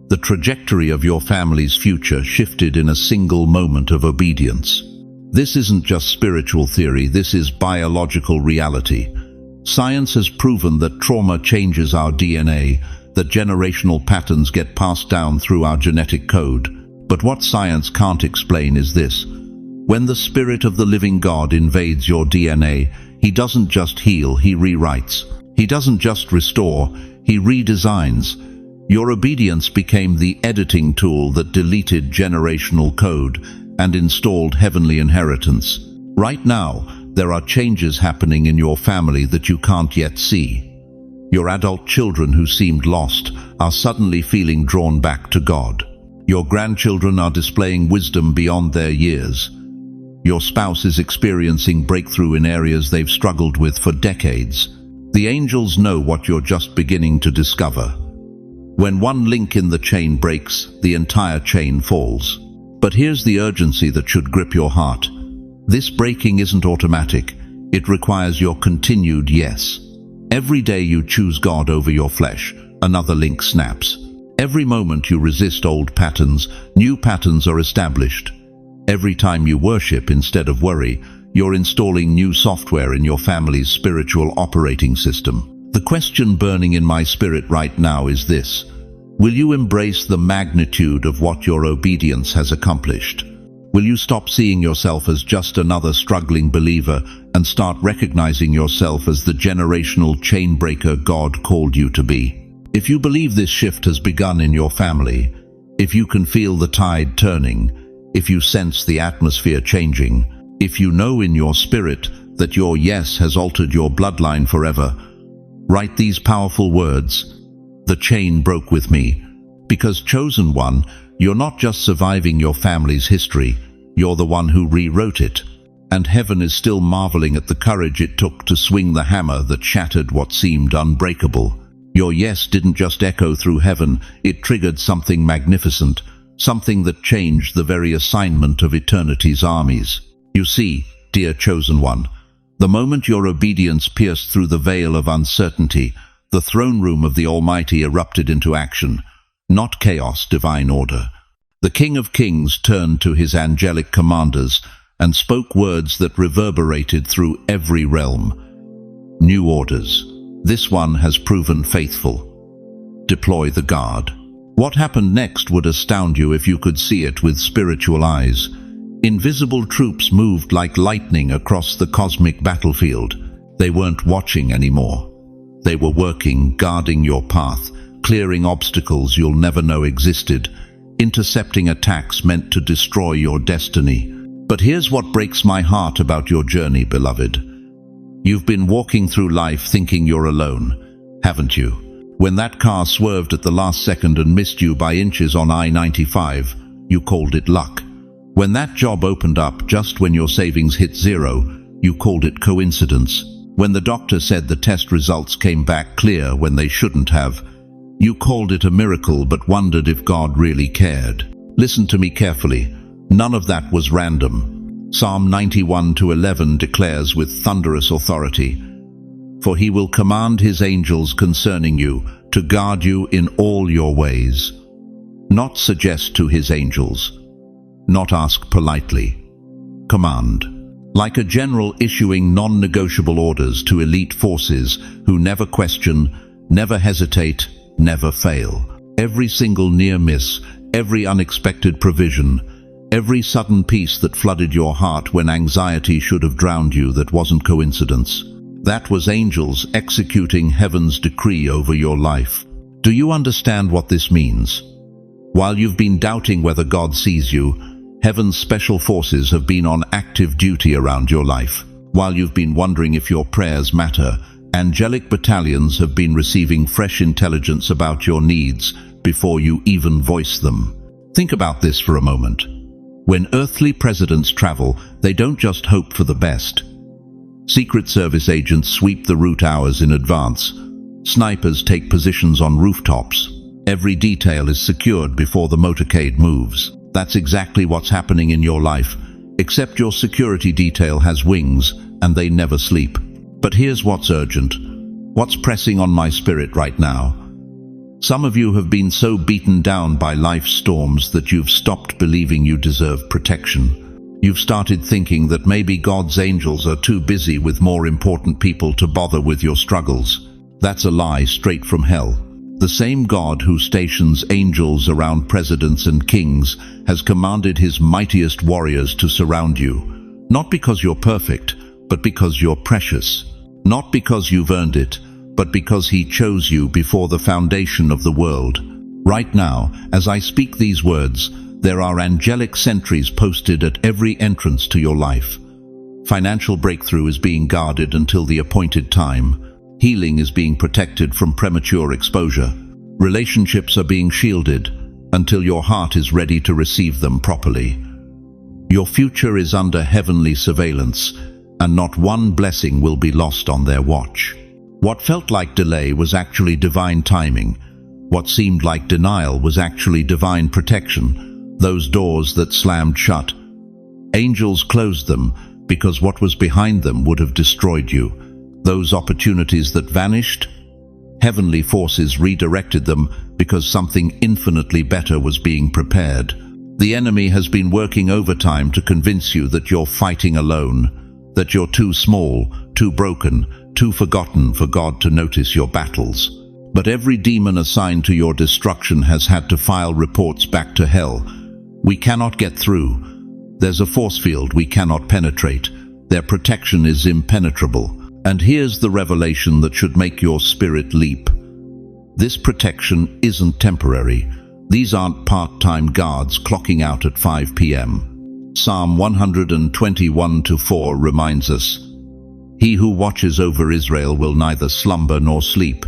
The trajectory of your family's future shifted in a single moment of obedience. This isn't just spiritual theory, this is biological reality. Science has proven that trauma changes our DNA, that generational patterns get passed down through our genetic code. But what science can't explain is this. When the Spirit of the living God invades your DNA, He doesn't just heal, He rewrites. He doesn't just restore, He redesigns. Your obedience became the editing tool that deleted generational code and installed heavenly inheritance. Right now, there are changes happening in your family that you can't yet see. Your adult children who seemed lost are suddenly feeling drawn back to God. Your grandchildren are displaying wisdom beyond their years. Your spouse is experiencing breakthrough in areas they've struggled with for decades. The angels know what you're just beginning to discover. When one link in the chain breaks, the entire chain falls. But here's the urgency that should grip your heart. This breaking isn't automatic. It requires your continued yes. Every day you choose God over your flesh, another link snaps. Every moment you resist old patterns, new patterns are established. Every time you worship instead of worry, you're installing new software in your family's spiritual operating system. The question burning in my spirit right now is this: will you embrace the magnitude of what your obedience has accomplished? Will you stop seeing yourself as just another struggling believer and start recognizing yourself as the generational chain breaker God called you to be? If you believe this shift has begun in your family, if you can feel the tide turning, if you sense the atmosphere changing, if you know in your spirit that your yes has altered your bloodline forever, write these powerful words: the chain broke with me. Because, chosen one, you're not just surviving your family's history, you're the one who rewrote it. And heaven is still marveling at the courage it took to swing the hammer that shattered what seemed unbreakable. Your yes didn't just echo through heaven, it triggered something magnificent, something that changed the very assignment of eternity's armies. You see, dear chosen one, the moment your obedience pierced through the veil of uncertainty, the throne room of the Almighty erupted into action. Not chaos, divine order. The King of Kings turned to his angelic commanders and spoke words that reverberated through every realm. New orders. This one has proven faithful. Deploy the guard. What happened next would astound you if you could see it with spiritual eyes. Invisible troops moved like lightning across the cosmic battlefield. They weren't watching anymore. They were working, guarding your path, clearing obstacles you'll never know existed, intercepting attacks meant to destroy your destiny. But here's what breaks my heart about your journey, beloved. You've been walking through life thinking you're alone, haven't you? When that car swerved at the last second and missed you by inches on I-95, you called it luck. When that job opened up just when your savings hit zero, you called it coincidence. When the doctor said the test results came back clear when they shouldn't have, you called it a miracle but wondered if God really cared. Listen to me carefully. None of that was random. Psalm 91:11 declares with thunderous authority, "For he will command his angels concerning you, to guard you in all your ways." Not suggest to his angels. Not ask politely. Command. Like a general issuing non-negotiable orders to elite forces who never question, never hesitate, never fail. Every single near miss, every unexpected provision, every sudden peace that flooded your heart when anxiety should have drowned you, that wasn't coincidence. That was angels executing heaven's decree over your life. Do you understand what this means? While you've been doubting whether God sees you, heaven's special forces have been on active duty around your life. While you've been wondering if your prayers matter, angelic battalions have been receiving fresh intelligence about your needs before you even voice them. Think about this for a moment. When earthly presidents travel, they don't just hope for the best. Secret Service agents sweep the route hours in advance. Snipers take positions on rooftops. Every detail is secured before the motorcade moves. That's exactly what's happening in your life, except your security detail has wings and they never sleep. But here's what's urgent, what's pressing on my spirit right now. Some of you have been so beaten down by life's storms that you've stopped believing you deserve protection. You've started thinking that maybe God's angels are too busy with more important people to bother with your struggles. That's a lie straight from hell. The same God who stations angels around presidents and kings has commanded his mightiest warriors to surround you, not because you're perfect, but because you're precious. Not because you've earned it, but because he chose you before the foundation of the world. Right now, as I speak these words, there are angelic sentries posted at every entrance to your life. Financial breakthrough is being guarded until the appointed time. Healing is being protected from premature exposure. Relationships are being shielded until your heart is ready to receive them properly. Your future is under heavenly surveillance, and not one blessing will be lost on their watch. What felt like delay was actually divine timing. What seemed like denial was actually divine protection. Those doors that slammed shut, angels closed them because what was behind them would have destroyed you. Those opportunities that vanished, heavenly forces redirected them because something infinitely better was being prepared. The enemy has been working overtime to convince you that you're fighting alone, that you're too small, too broken, too forgotten for God to notice your battles. But every demon assigned to your destruction has had to file reports back to hell. We cannot get through. There's a force field we cannot penetrate. Their protection is impenetrable. And here's the revelation that should make your spirit leap. This protection isn't temporary. These aren't part-time guards clocking out at 5 p.m. Psalm 121:4 reminds us, "He who watches over Israel will neither slumber nor sleep."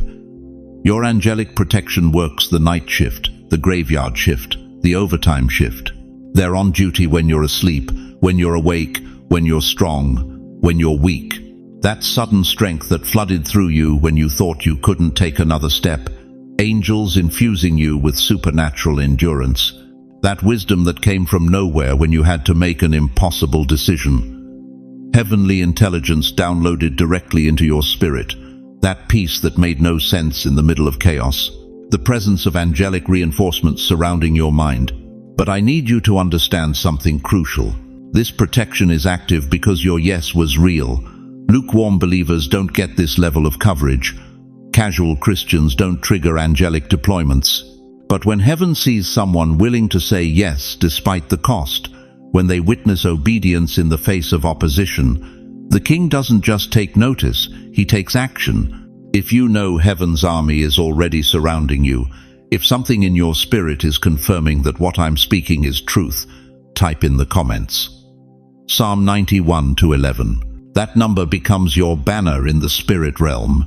Your angelic protection works the night shift, the graveyard shift, the overtime shift. They're on duty when you're asleep, when you're awake, when you're strong, when you're weak. That sudden strength that flooded through you when you thought you couldn't take another step. Angels infusing you with supernatural endurance. That wisdom that came from nowhere when you had to make an impossible decision. Heavenly intelligence downloaded directly into your spirit. That peace that made no sense in the middle of chaos. The presence of angelic reinforcements surrounding your mind. But I need you to understand something crucial. This protection is active because your yes was real. Lukewarm believers don't get this level of coverage. Casual Christians don't trigger angelic deployments. But when heaven sees someone willing to say yes despite the cost, when they witness obedience in the face of opposition, the king doesn't just take notice, he takes action. If you know heaven's army is already surrounding you, if something in your spirit is confirming that what I'm speaking is truth, type in the comments. Psalm 91:11. That number becomes your banner in the spirit realm.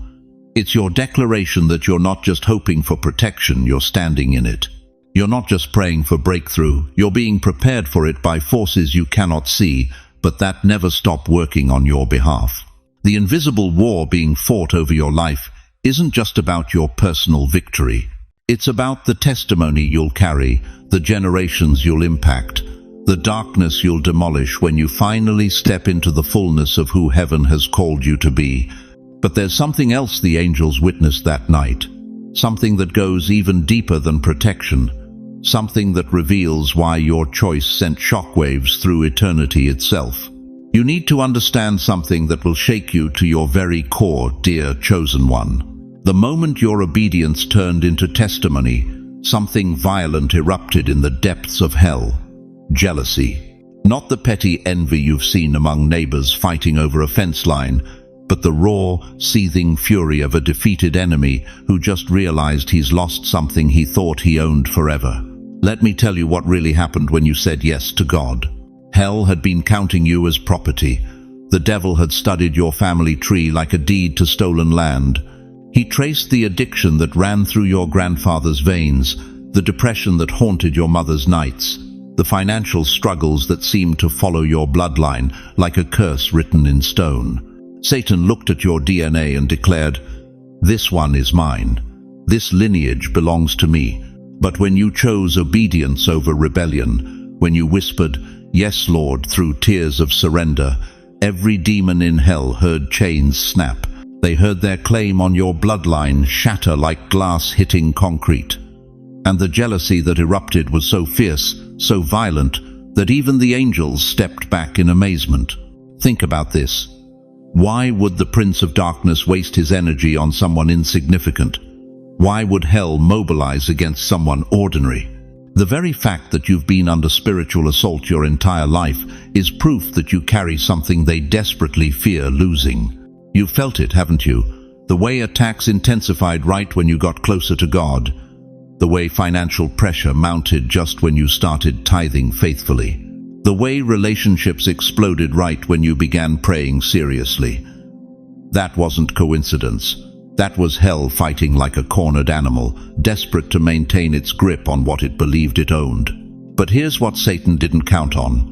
It's your declaration that you're not just hoping for protection, you're standing in it. You're not just praying for breakthrough, you're being prepared for it by forces you cannot see, but that never stop working on your behalf. The invisible war being fought over your life isn't just about your personal victory. It's about the testimony you'll carry, the generations you'll impact, the darkness you'll demolish when you finally step into the fullness of who heaven has called you to be. But there's something else the angels witnessed that night. Something that goes even deeper than protection. Something that reveals why your choice sent shockwaves through eternity itself. You need to understand something that will shake you to your very core, dear chosen one. The moment your obedience turned into testimony, something violent erupted in the depths of hell. Jealousy. Not the petty envy you've seen among neighbors fighting over a fence line, but the raw, seething fury of a defeated enemy who just realized he's lost something he thought he owned forever. Let me tell you what really happened when you said yes to God. Hell had been counting you as property. The devil had studied your family tree like a deed to stolen land. He traced the addiction that ran through your grandfather's veins, the depression that haunted your mother's nights, the financial struggles that seemed to follow your bloodline like a curse written in stone. Satan looked at your DNA and declared, "This one is mine. This lineage belongs to me." But when you chose obedience over rebellion, when you whispered, "Yes, Lord," through tears of surrender, every demon in hell heard chains snap. They heard their claim on your bloodline shatter like glass hitting concrete. And the jealousy that erupted was so fierce, so violent, that even the angels stepped back in amazement. Think about this. Why would the Prince of Darkness waste his energy on someone insignificant? Why would hell mobilize against someone ordinary? The very fact that you've been under spiritual assault your entire life is proof that you carry something they desperately fear losing. You've felt it, haven't you? The way attacks intensified right when you got closer to God. The way financial pressure mounted just when you started tithing faithfully. The way relationships exploded right when you began praying seriously. That wasn't coincidence. That was hell fighting like a cornered animal, desperate to maintain its grip on what it believed it owned. But here's what Satan didn't count on.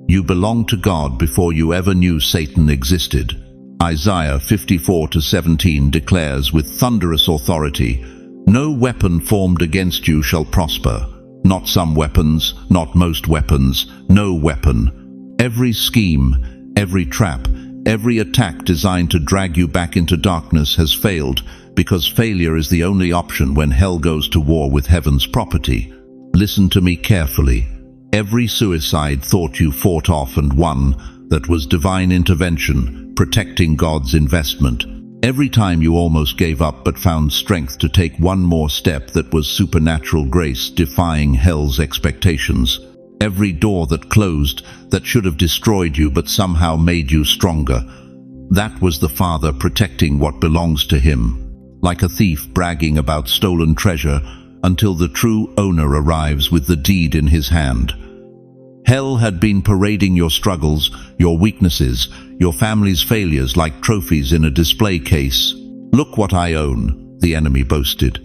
You belonged to God before you ever knew Satan existed. Isaiah 54:17 declares with thunderous authority, "No weapon formed against you shall prosper. Not some weapons, not most weapons, no weapon. Every scheme, every trap, Every attack designed to drag you back into darkness has failed, because failure is the only option when hell goes to war with heaven's property. Listen to me carefully. Every suicide thought you fought off and won, that was divine intervention, protecting God's investment. Every time you almost gave up but found strength to take one more step, that was supernatural grace defying hell's expectations. Every door that closed, that should have destroyed you but somehow made you stronger. That was the Father protecting what belongs to Him, like a thief bragging about stolen treasure, until the true owner arrives with the deed in his hand. Hell had been parading your struggles, your weaknesses, your family's failures like trophies in a display case. "Look what I own," the enemy boasted.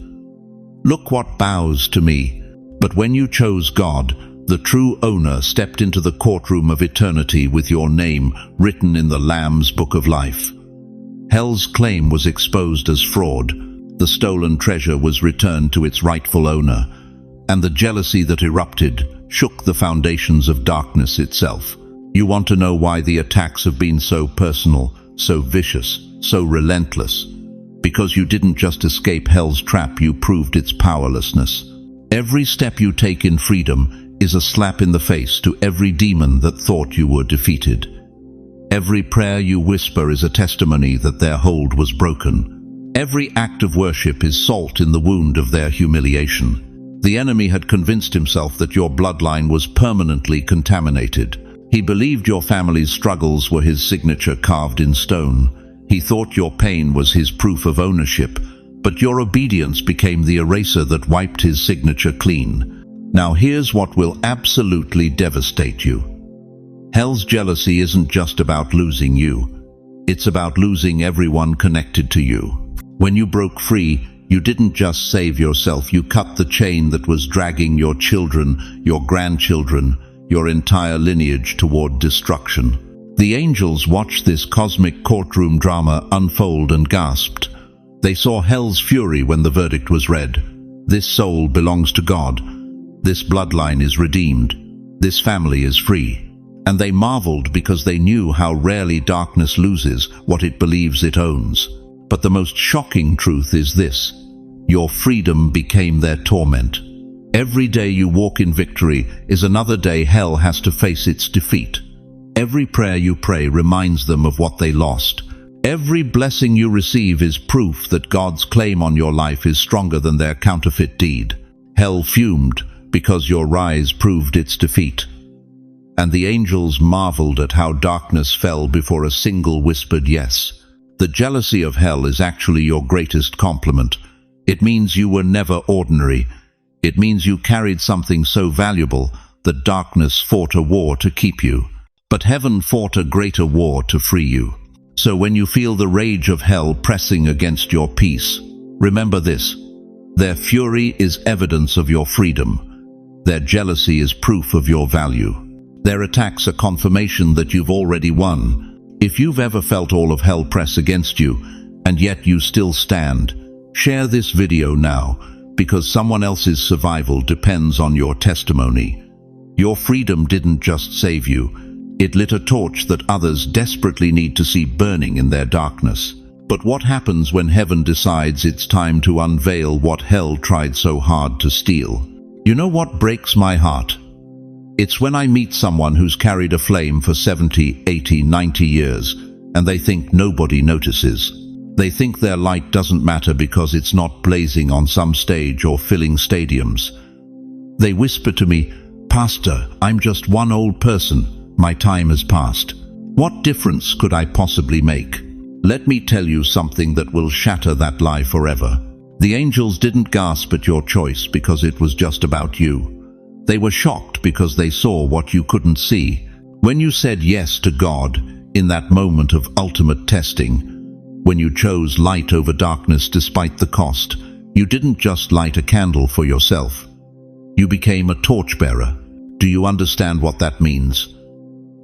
"Look what bows to me." But when you chose God, the true owner stepped into the courtroom of eternity with your name written in the Lamb's Book of Life. Hell's claim was exposed as fraud. The stolen treasure was returned to its rightful owner, and the jealousy that erupted shook the foundations of darkness itself. You want to know why the attacks have been so personal, so vicious, so relentless? Because you didn't just escape hell's trap, you proved its powerlessness. Every step you take in freedom is a slap in the face to every demon that thought you were defeated. Every prayer you whisper is a testimony that their hold was broken. Every act of worship is salt in the wound of their humiliation. The enemy had convinced himself that your bloodline was permanently contaminated. He believed your family's struggles were his signature carved in stone. He thought your pain was his proof of ownership, but your obedience became the eraser that wiped his signature clean. Now here's what will absolutely devastate you. Hell's jealousy isn't just about losing you. It's about losing everyone connected to you. When you broke free, you didn't just save yourself, you cut the chain that was dragging your children, your grandchildren, your entire lineage toward destruction. The angels watched this cosmic courtroom drama unfold and gasped. They saw hell's fury when the verdict was read. This soul belongs to God. This bloodline is redeemed. This family is free. And they marveled because they knew how rarely darkness loses what it believes it owns. But the most shocking truth is this: your freedom became their torment. Every day you walk in victory is another day hell has to face its defeat. Every prayer you pray reminds them of what they lost. Every blessing you receive is proof that God's claim on your life is stronger than their counterfeit deed. Hell fumed because your rise proved its defeat. And the angels marveled at how darkness fell before a single whispered yes. The jealousy of hell is actually your greatest compliment. It means you were never ordinary. It means you carried something so valuable that darkness fought a war to keep you. But heaven fought a greater war to free you. So when you feel the rage of hell pressing against your peace, remember this: their fury is evidence of your freedom. Their jealousy is proof of your value. Their attacks are confirmation that you've already won. If you've ever felt all of hell press against you, and yet you still stand, share this video now, because someone else's survival depends on your testimony. Your freedom didn't just save you, it lit a torch that others desperately need to see burning in their darkness. But what happens when heaven decides it's time to unveil what hell tried so hard to steal? You know what breaks my heart? It's when I meet someone who's carried a flame for 70, 80, 90 years, and they think nobody notices. They think their light doesn't matter because it's not blazing on some stage or filling stadiums. They whisper to me, "Pastor, I'm just one old person. My time has passed. What difference could I possibly make?" Let me tell you something that will shatter that lie forever. The angels didn't gasp at your choice because it was just about you. They were shocked because they saw what you couldn't see. When you said yes to God in that moment of ultimate testing, when you chose light over darkness despite the cost, you didn't just light a candle for yourself. You became a torchbearer. Do you understand what that means?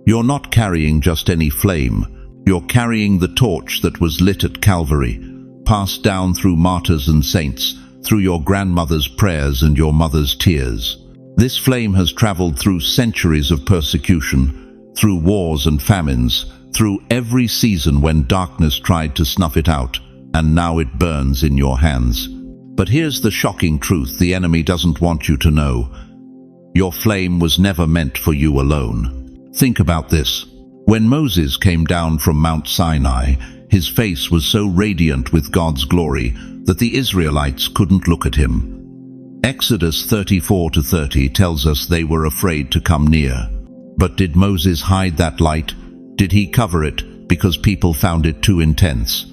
You're not carrying just any flame. You're carrying the torch that was lit at Calvary, passed down through martyrs and saints, through your grandmother's prayers and your mother's tears. This flame has traveled through centuries of persecution, through wars and famines, through through every season when darkness tried to snuff it out, and now it burns in your hands. But here's the shocking truth the enemy doesn't want you to know. Your flame was never meant for you alone. Think about this. When Moses came down from Mount Sinai, his face was so radiant with God's glory that the Israelites couldn't look at him. Exodus 34-30 tells us they were afraid to come near. But did Moses hide that light? Did he cover it because people found it too intense?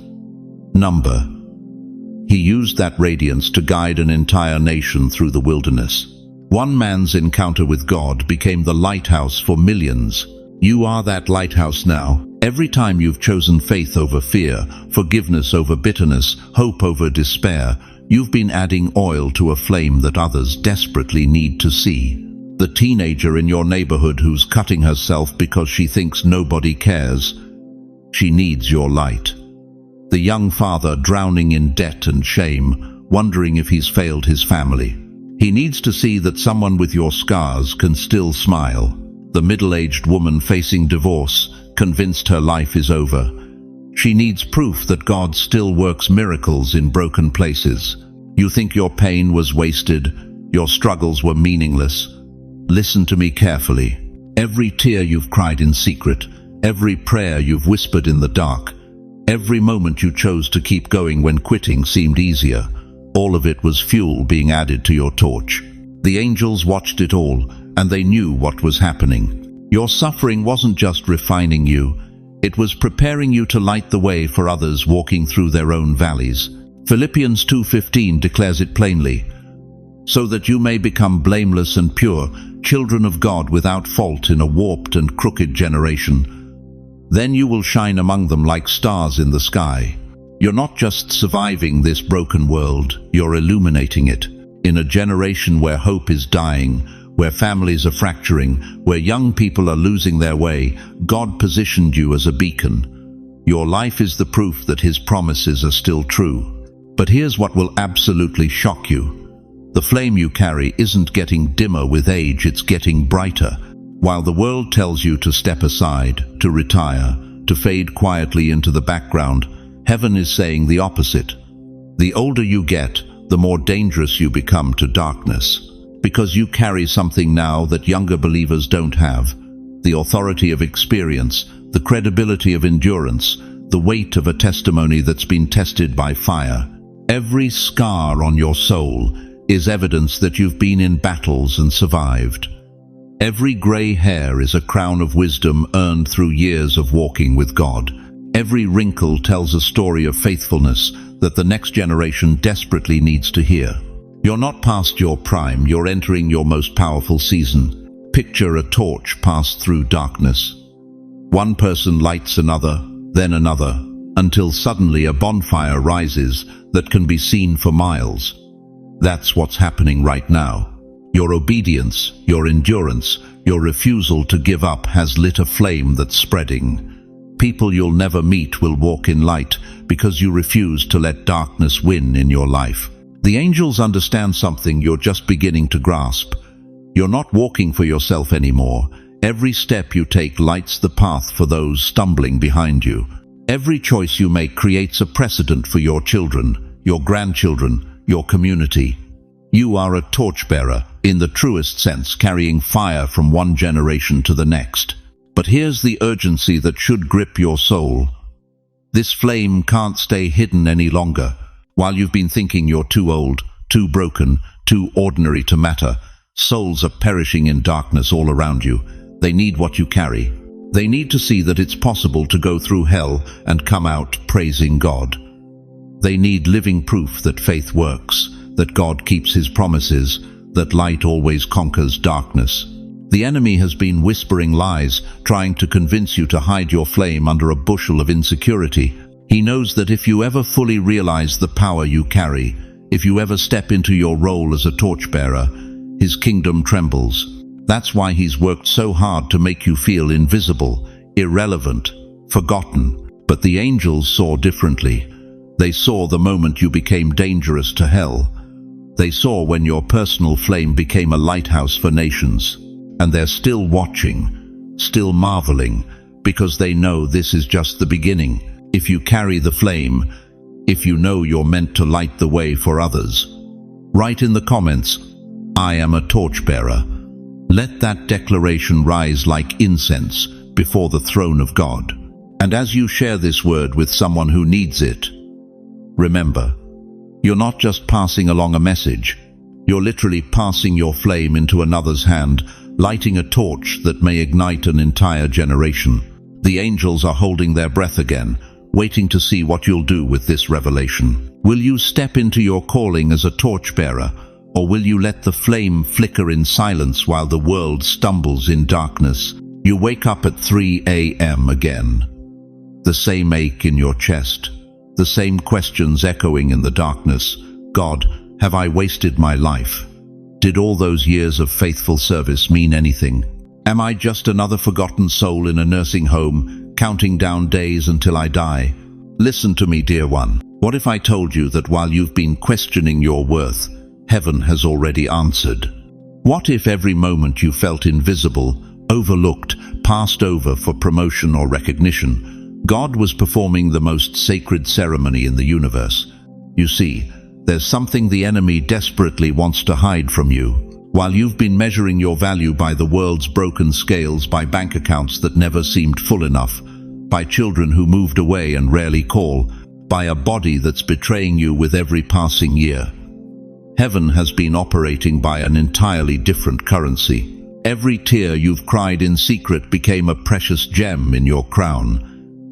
He used that radiance to guide an entire nation through the wilderness. One man's encounter with God became the lighthouse for millions. You are that lighthouse now. Every time you've chosen faith over fear, forgiveness over bitterness, hope over despair, you've been adding oil to a flame that others desperately need to see. The teenager in your neighborhood who's cutting herself because she thinks nobody cares. She needs your light. The young father drowning in debt and shame, wondering if he's failed his family. He needs to see that someone with your scars can still smile. The middle-aged woman facing divorce, convinced her life is over. She needs proof that God still works miracles in broken places. You think your pain was wasted, your struggles were meaningless. Listen to me carefully. Every tear you've cried in secret, every prayer you've whispered in the dark, every moment you chose to keep going when quitting seemed easier, all of it was fuel being added to your torch. The angels watched it all, and they knew what was happening. Your suffering wasn't just refining you, it was preparing you to light the way for others walking through their own valleys. Philippians 2:15 declares it plainly, so that you may become blameless and pure, children of God without fault in a warped and crooked generation. Then you will shine among them like stars in the sky. You're not just surviving this broken world, you're illuminating it. In a generation where hope is dying, where families are fracturing, where young people are losing their way, God positioned you as a beacon. Your life is the proof that His promises are still true. But here's what will absolutely shock you. The flame you carry isn't getting dimmer with age, it's getting brighter. While the world tells you to step aside, to retire, to fade quietly into the background, heaven is saying the opposite. The older you get, the more dangerous you become to darkness. Because you carry something now that younger believers don't have. The authority of experience, the credibility of endurance, the weight of a testimony that's been tested by fire. Every scar on your soul is evidence that you've been in battles and survived. Every gray hair is a crown of wisdom earned through years of walking with God. Every wrinkle tells a story of faithfulness that the next generation desperately needs to hear. You're not past your prime, you're entering your most powerful season. Picture a torch passed through darkness. One person lights another, then another, until suddenly a bonfire rises that can be seen for miles. That's what's happening right now. Your obedience, your endurance, your refusal to give up has lit a flame that's spreading. People you'll never meet will walk in light because you refuse to let darkness win in your life. The angels understand something you're just beginning to grasp. You're not walking for yourself anymore. Every step you take lights the path for those stumbling behind you. Every choice you make creates a precedent for your children, your grandchildren, your community. You are a torchbearer, in the truest sense, carrying fire from one generation to the next. But here's the urgency that should grip your soul. This flame can't stay hidden any longer. While you've been thinking you're too old, too broken, too ordinary to matter, souls are perishing in darkness all around you. They need what you carry. They need to see that it's possible to go through hell and come out praising God. They need living proof that faith works, that God keeps His promises, that light always conquers darkness. The enemy has been whispering lies, trying to convince you to hide your flame under a bushel of insecurity. He knows that if you ever fully realize the power you carry, if you ever step into your role as a torchbearer, his kingdom trembles. That's why he's worked so hard to make you feel invisible, irrelevant, forgotten. But the angels saw differently. They saw the moment you became dangerous to hell. They saw when your personal flame became a lighthouse for nations. And they're still watching, still marveling, because they know this is just the beginning. If you carry the flame, if you know you're meant to light the way for others, write in the comments, "I am a torchbearer." Let that declaration rise like incense before the throne of God. And as you share this word with someone who needs it, remember, you're not just passing along a message. You're literally passing your flame into another's hand, lighting a torch that may ignite an entire generation. The angels are holding their breath again, waiting to see what you'll do with this revelation. Will you step into your calling as a torchbearer, or will you let the flame flicker in silence while the world stumbles in darkness? You wake up at 3 a.m. again. The same ache in your chest, the same questions echoing in the darkness. God, have I wasted my life? Did all those years of faithful service mean anything? Am I just another forgotten soul in a nursing home, counting down days until I die? Listen to me, dear one. What if I told you that while you've been questioning your worth, heaven has already answered? What if every moment you felt invisible, overlooked, passed over for promotion or recognition, God was performing the most sacred ceremony in the universe? You see, there's something the enemy desperately wants to hide from you. While you've been measuring your value by the world's broken scales, by bank accounts that never seemed full enough, by children who moved away and rarely call, by a body that's betraying you with every passing year, heaven has been operating by an entirely different currency. Every tear you've cried in secret became a precious gem in your crown.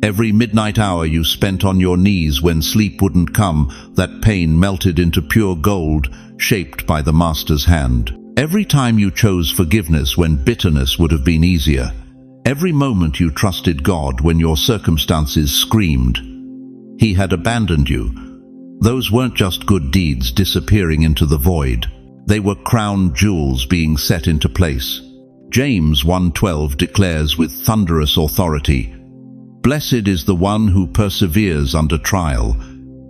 Every midnight hour you spent on your knees when sleep wouldn't come, that pain melted into pure gold, shaped by the Master's hand. Every time you chose forgiveness when bitterness would have been easier. Every moment you trusted God when your circumstances screamed He had abandoned you. Those weren't just good deeds disappearing into the void. They were crown jewels being set into place. James 1:12 declares with thunderous authority, "Blessed is the one who perseveres under trial,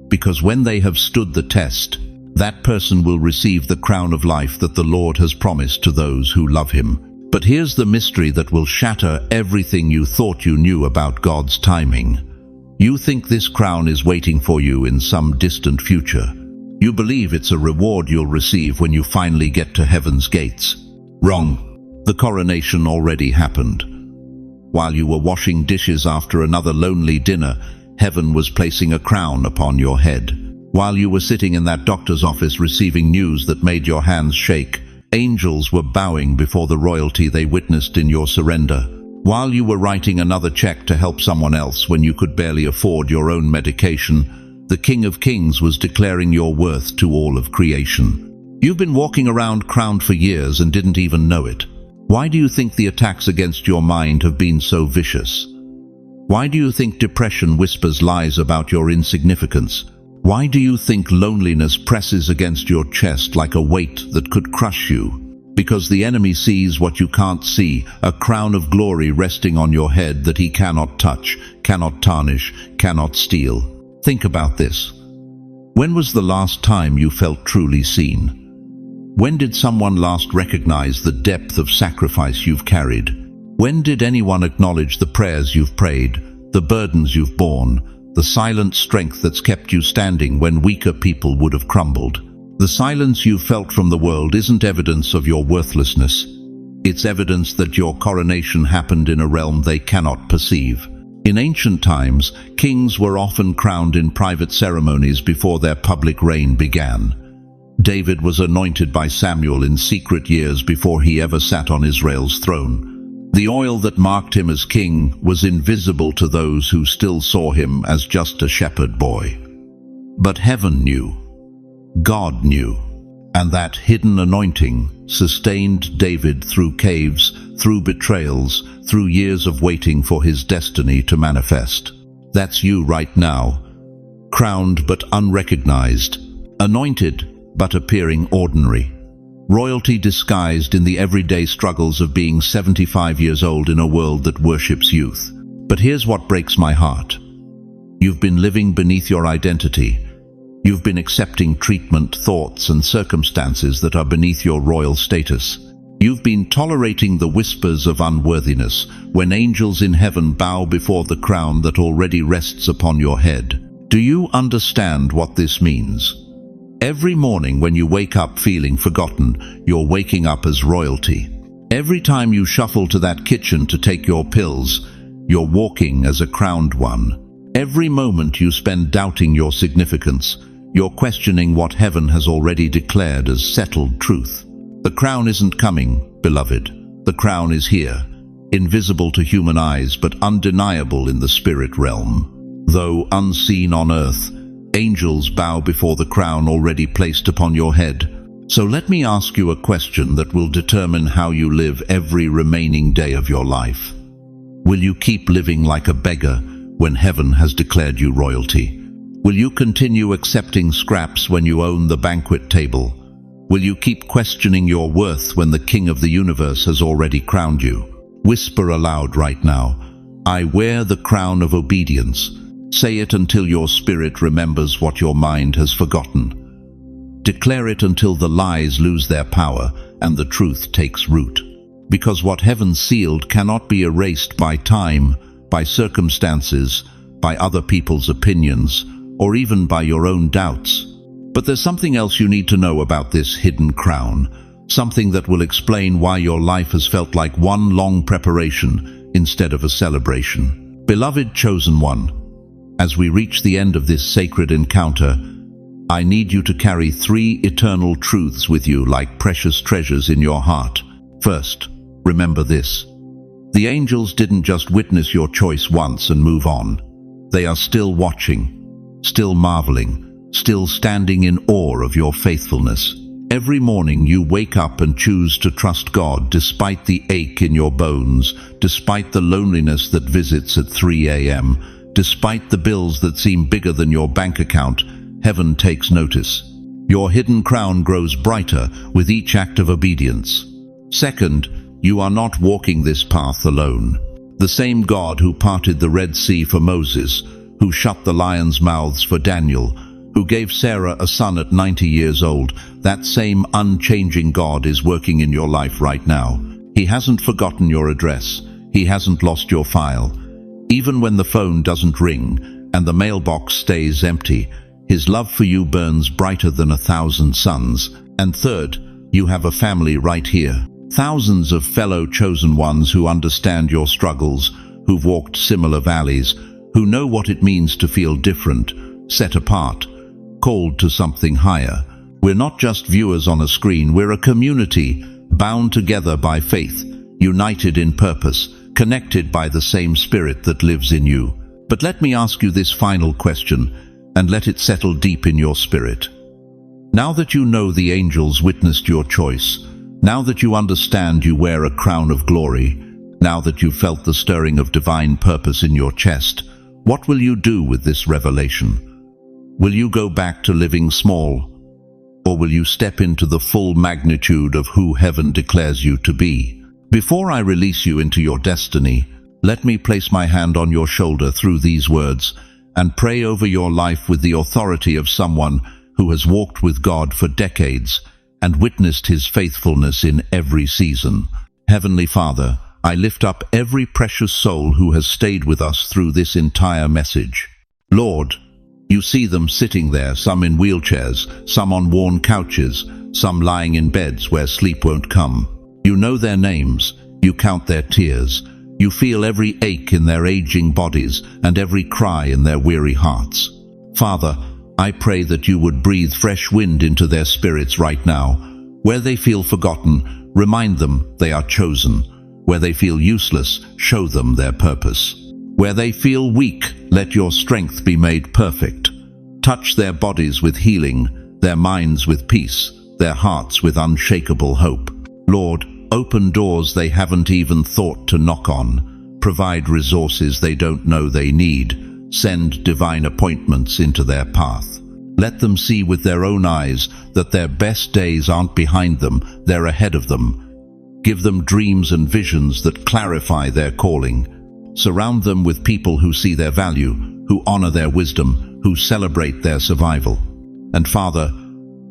because when they have stood the test, that person will receive the crown of life that the Lord has promised to those who love Him." But here's the mystery that will shatter everything you thought you knew about God's timing. You think this crown is waiting for you in some distant future. You believe it's a reward you'll receive when you finally get to heaven's gates. Wrong. The coronation already happened. While you were washing dishes after another lonely dinner, heaven was placing a crown upon your head. While you were sitting in that doctor's office receiving news that made your hands shake, angels were bowing before the royalty they witnessed in your surrender. While you were writing another check to help someone else when you could barely afford your own medication, the King of Kings was declaring your worth to all of creation. You've been walking around crowned for years and didn't even know it. Why do you think the attacks against your mind have been so vicious? Why do you think depression whispers lies about your insignificance? Why do you think loneliness presses against your chest like a weight that could crush you? Because the enemy sees what you can't see, a crown of glory resting on your head that he cannot touch, cannot tarnish, cannot steal. Think about this. When was the last time you felt truly seen? When did someone last recognize the depth of sacrifice you've carried? When did anyone acknowledge the prayers you've prayed, the burdens you've borne, the silent strength that's kept you standing when weaker people would have crumbled? The silence you felt from the world isn't evidence of your worthlessness. It's evidence that your coronation happened in a realm they cannot perceive. In ancient times, kings were often crowned in private ceremonies before their public reign began. David was anointed by Samuel in secret years before he ever sat on Israel's throne. The oil that marked him as king was invisible to those who still saw him as just a shepherd boy. But heaven knew. God knew. And that hidden anointing sustained David through caves, through betrayals, through years of waiting for his destiny to manifest. That's you right now. Crowned but unrecognized. Anointed but appearing ordinary. Royalty disguised in the everyday struggles of being 75 years old in a world that worships youth. But here's what breaks my heart. You've been living beneath your identity. You've been accepting treatment, thoughts, and circumstances that are beneath your royal status. You've been tolerating the whispers of unworthiness when angels in heaven bow before the crown that already rests upon your head. Do you understand what this means? Every morning when you wake up feeling forgotten, you're waking up as royalty. Every time you shuffle to that kitchen to take your pills, you're walking as a crowned one. Every moment you spend doubting your significance, you're questioning what heaven has already declared as settled truth. The crown isn't coming, beloved. The crown is here, invisible to human eyes but undeniable in the spirit realm. Though unseen on earth, angels bow before the crown already placed upon your head. So let me ask you a question that will determine how you live every remaining day of your life. Will you keep living like a beggar when heaven has declared you royalty? Will you continue accepting scraps when you own the banquet table? Will you keep questioning your worth when the King of the universe has already crowned you? Whisper aloud right now, I wear the crown of obedience. Say it until your spirit remembers what your mind has forgotten. Declare it until the lies lose their power and the truth takes root. Because what heaven sealed cannot be erased by time, by circumstances, by other people's opinions, or even by your own doubts. But there's something else you need to know about this hidden crown, something that will explain why your life has felt like one long preparation instead of a celebration. Beloved chosen one, as we reach the end of this sacred encounter, I need you to carry 3 eternal truths with you like precious treasures in your heart. First, remember this. The angels didn't just witness your choice once and move on. They are still watching, still marveling, still standing in awe of your faithfulness. Every morning you wake up and choose to trust God despite the ache in your bones, despite the loneliness that visits at 3 a.m., despite the bills that seem bigger than your bank account. Heaven takes notice. Your hidden crown grows brighter with each act of obedience. Second, you are not walking this path alone. The same God who parted the Red Sea for Moses, who shut the lions' mouths for Daniel, who gave Sarah a son at 90 years old, that same unchanging God is working in your life right now. He hasn't forgotten your address. He hasn't lost your file. Even when the phone doesn't ring and the mailbox stays empty, His love for you burns brighter than 1,000 suns. And third, you have a family right here. Thousands of fellow chosen ones who understand your struggles, who've walked similar valleys, who know what it means to feel different, set apart, called to something higher. We're not just viewers on a screen, we're a community, bound together by faith, united in purpose, connected by the same spirit that lives in you. But let me ask you this final question, and let it settle deep in your spirit. Now that you know the angels witnessed your choice, now that you understand you wear a crown of glory, now that you felt the stirring of divine purpose in your chest, what will you do with this revelation? Will you go back to living small, or will you step into the full magnitude of who heaven declares you to be? Before I release you into your destiny, let me place my hand on your shoulder through these words and pray over your life with the authority of someone who has walked with God for decades and witnessed His faithfulness in every season. Heavenly Father, I lift up every precious soul who has stayed with us through this entire message. Lord, you see them sitting there, some in wheelchairs, some on worn couches, some lying in beds where sleep won't come. You know their names, you count their tears, you feel every ache in their aging bodies and every cry in their weary hearts. Father, I pray that you would breathe fresh wind into their spirits right now. Where they feel forgotten, remind them they are chosen. Where they feel useless, show them their purpose. Where they feel weak, let your strength be made perfect. Touch their bodies with healing, their minds with peace, their hearts with unshakable hope. Lord, open doors they haven't even thought to knock on. Provide resources they don't know they need. Send divine appointments into their path. Let them see with their own eyes that their best days aren't behind them, they're ahead of them. Give them dreams and visions that clarify their calling. Surround them with people who see their value, who honor their wisdom, who celebrate their survival. And Father,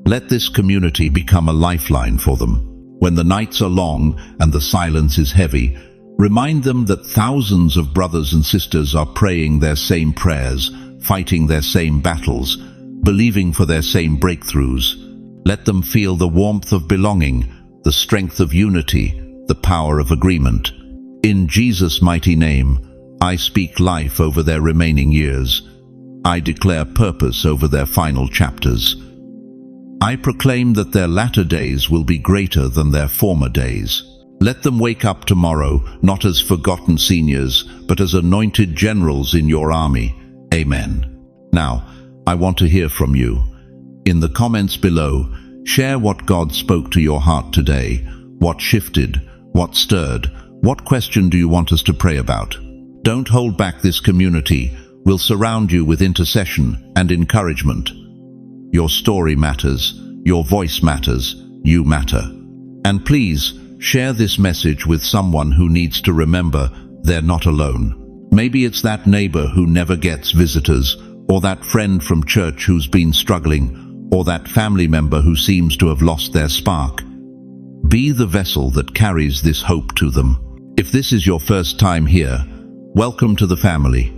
let this community become a lifeline for them. When the nights are long and the silence is heavy, remind them that thousands of brothers and sisters are praying their same prayers, fighting their same battles, believing for their same breakthroughs. Let them feel the warmth of belonging, the strength of unity, the power of agreement. In Jesus' mighty name, I speak life over their remaining years. I declare purpose over their final chapters. I proclaim that their latter days will be greater than their former days. Let them wake up tomorrow, not as forgotten seniors, but as anointed generals in your army. Amen. Now, I want to hear from you. In the comments below, share what God spoke to your heart today. What shifted? What stirred? What question do you want us to pray about? Don't hold back. This community will surround you with intercession and encouragement. Your story matters. Your voice matters. You matter. And please, share this message with someone who needs to remember they're not alone. Maybe it's that neighbor who never gets visitors, or that friend from church who's been struggling, or that family member who seems to have lost their spark. Be the vessel that carries this hope to them. If this is your first time here, welcome to the family.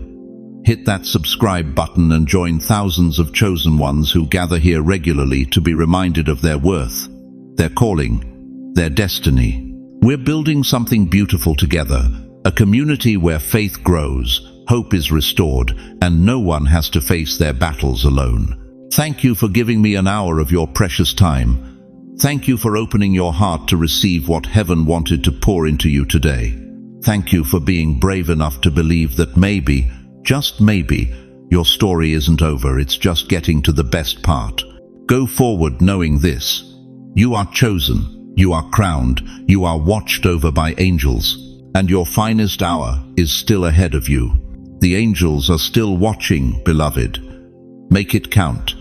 Hit that subscribe button and join thousands of chosen ones who gather here regularly to be reminded of their worth, their calling, their destiny. We're building something beautiful together, a community where faith grows, hope is restored, and no one has to face their battles alone. Thank you for giving me an hour of your precious time. Thank you for opening your heart to receive what heaven wanted to pour into you today. Thank you for being brave enough to believe that maybe, just maybe, your story isn't over, it's just getting to the best part. Go forward knowing this. You are chosen, you are crowned, you are watched over by angels, and your finest hour is still ahead of you. The angels are still watching, beloved. Make it count.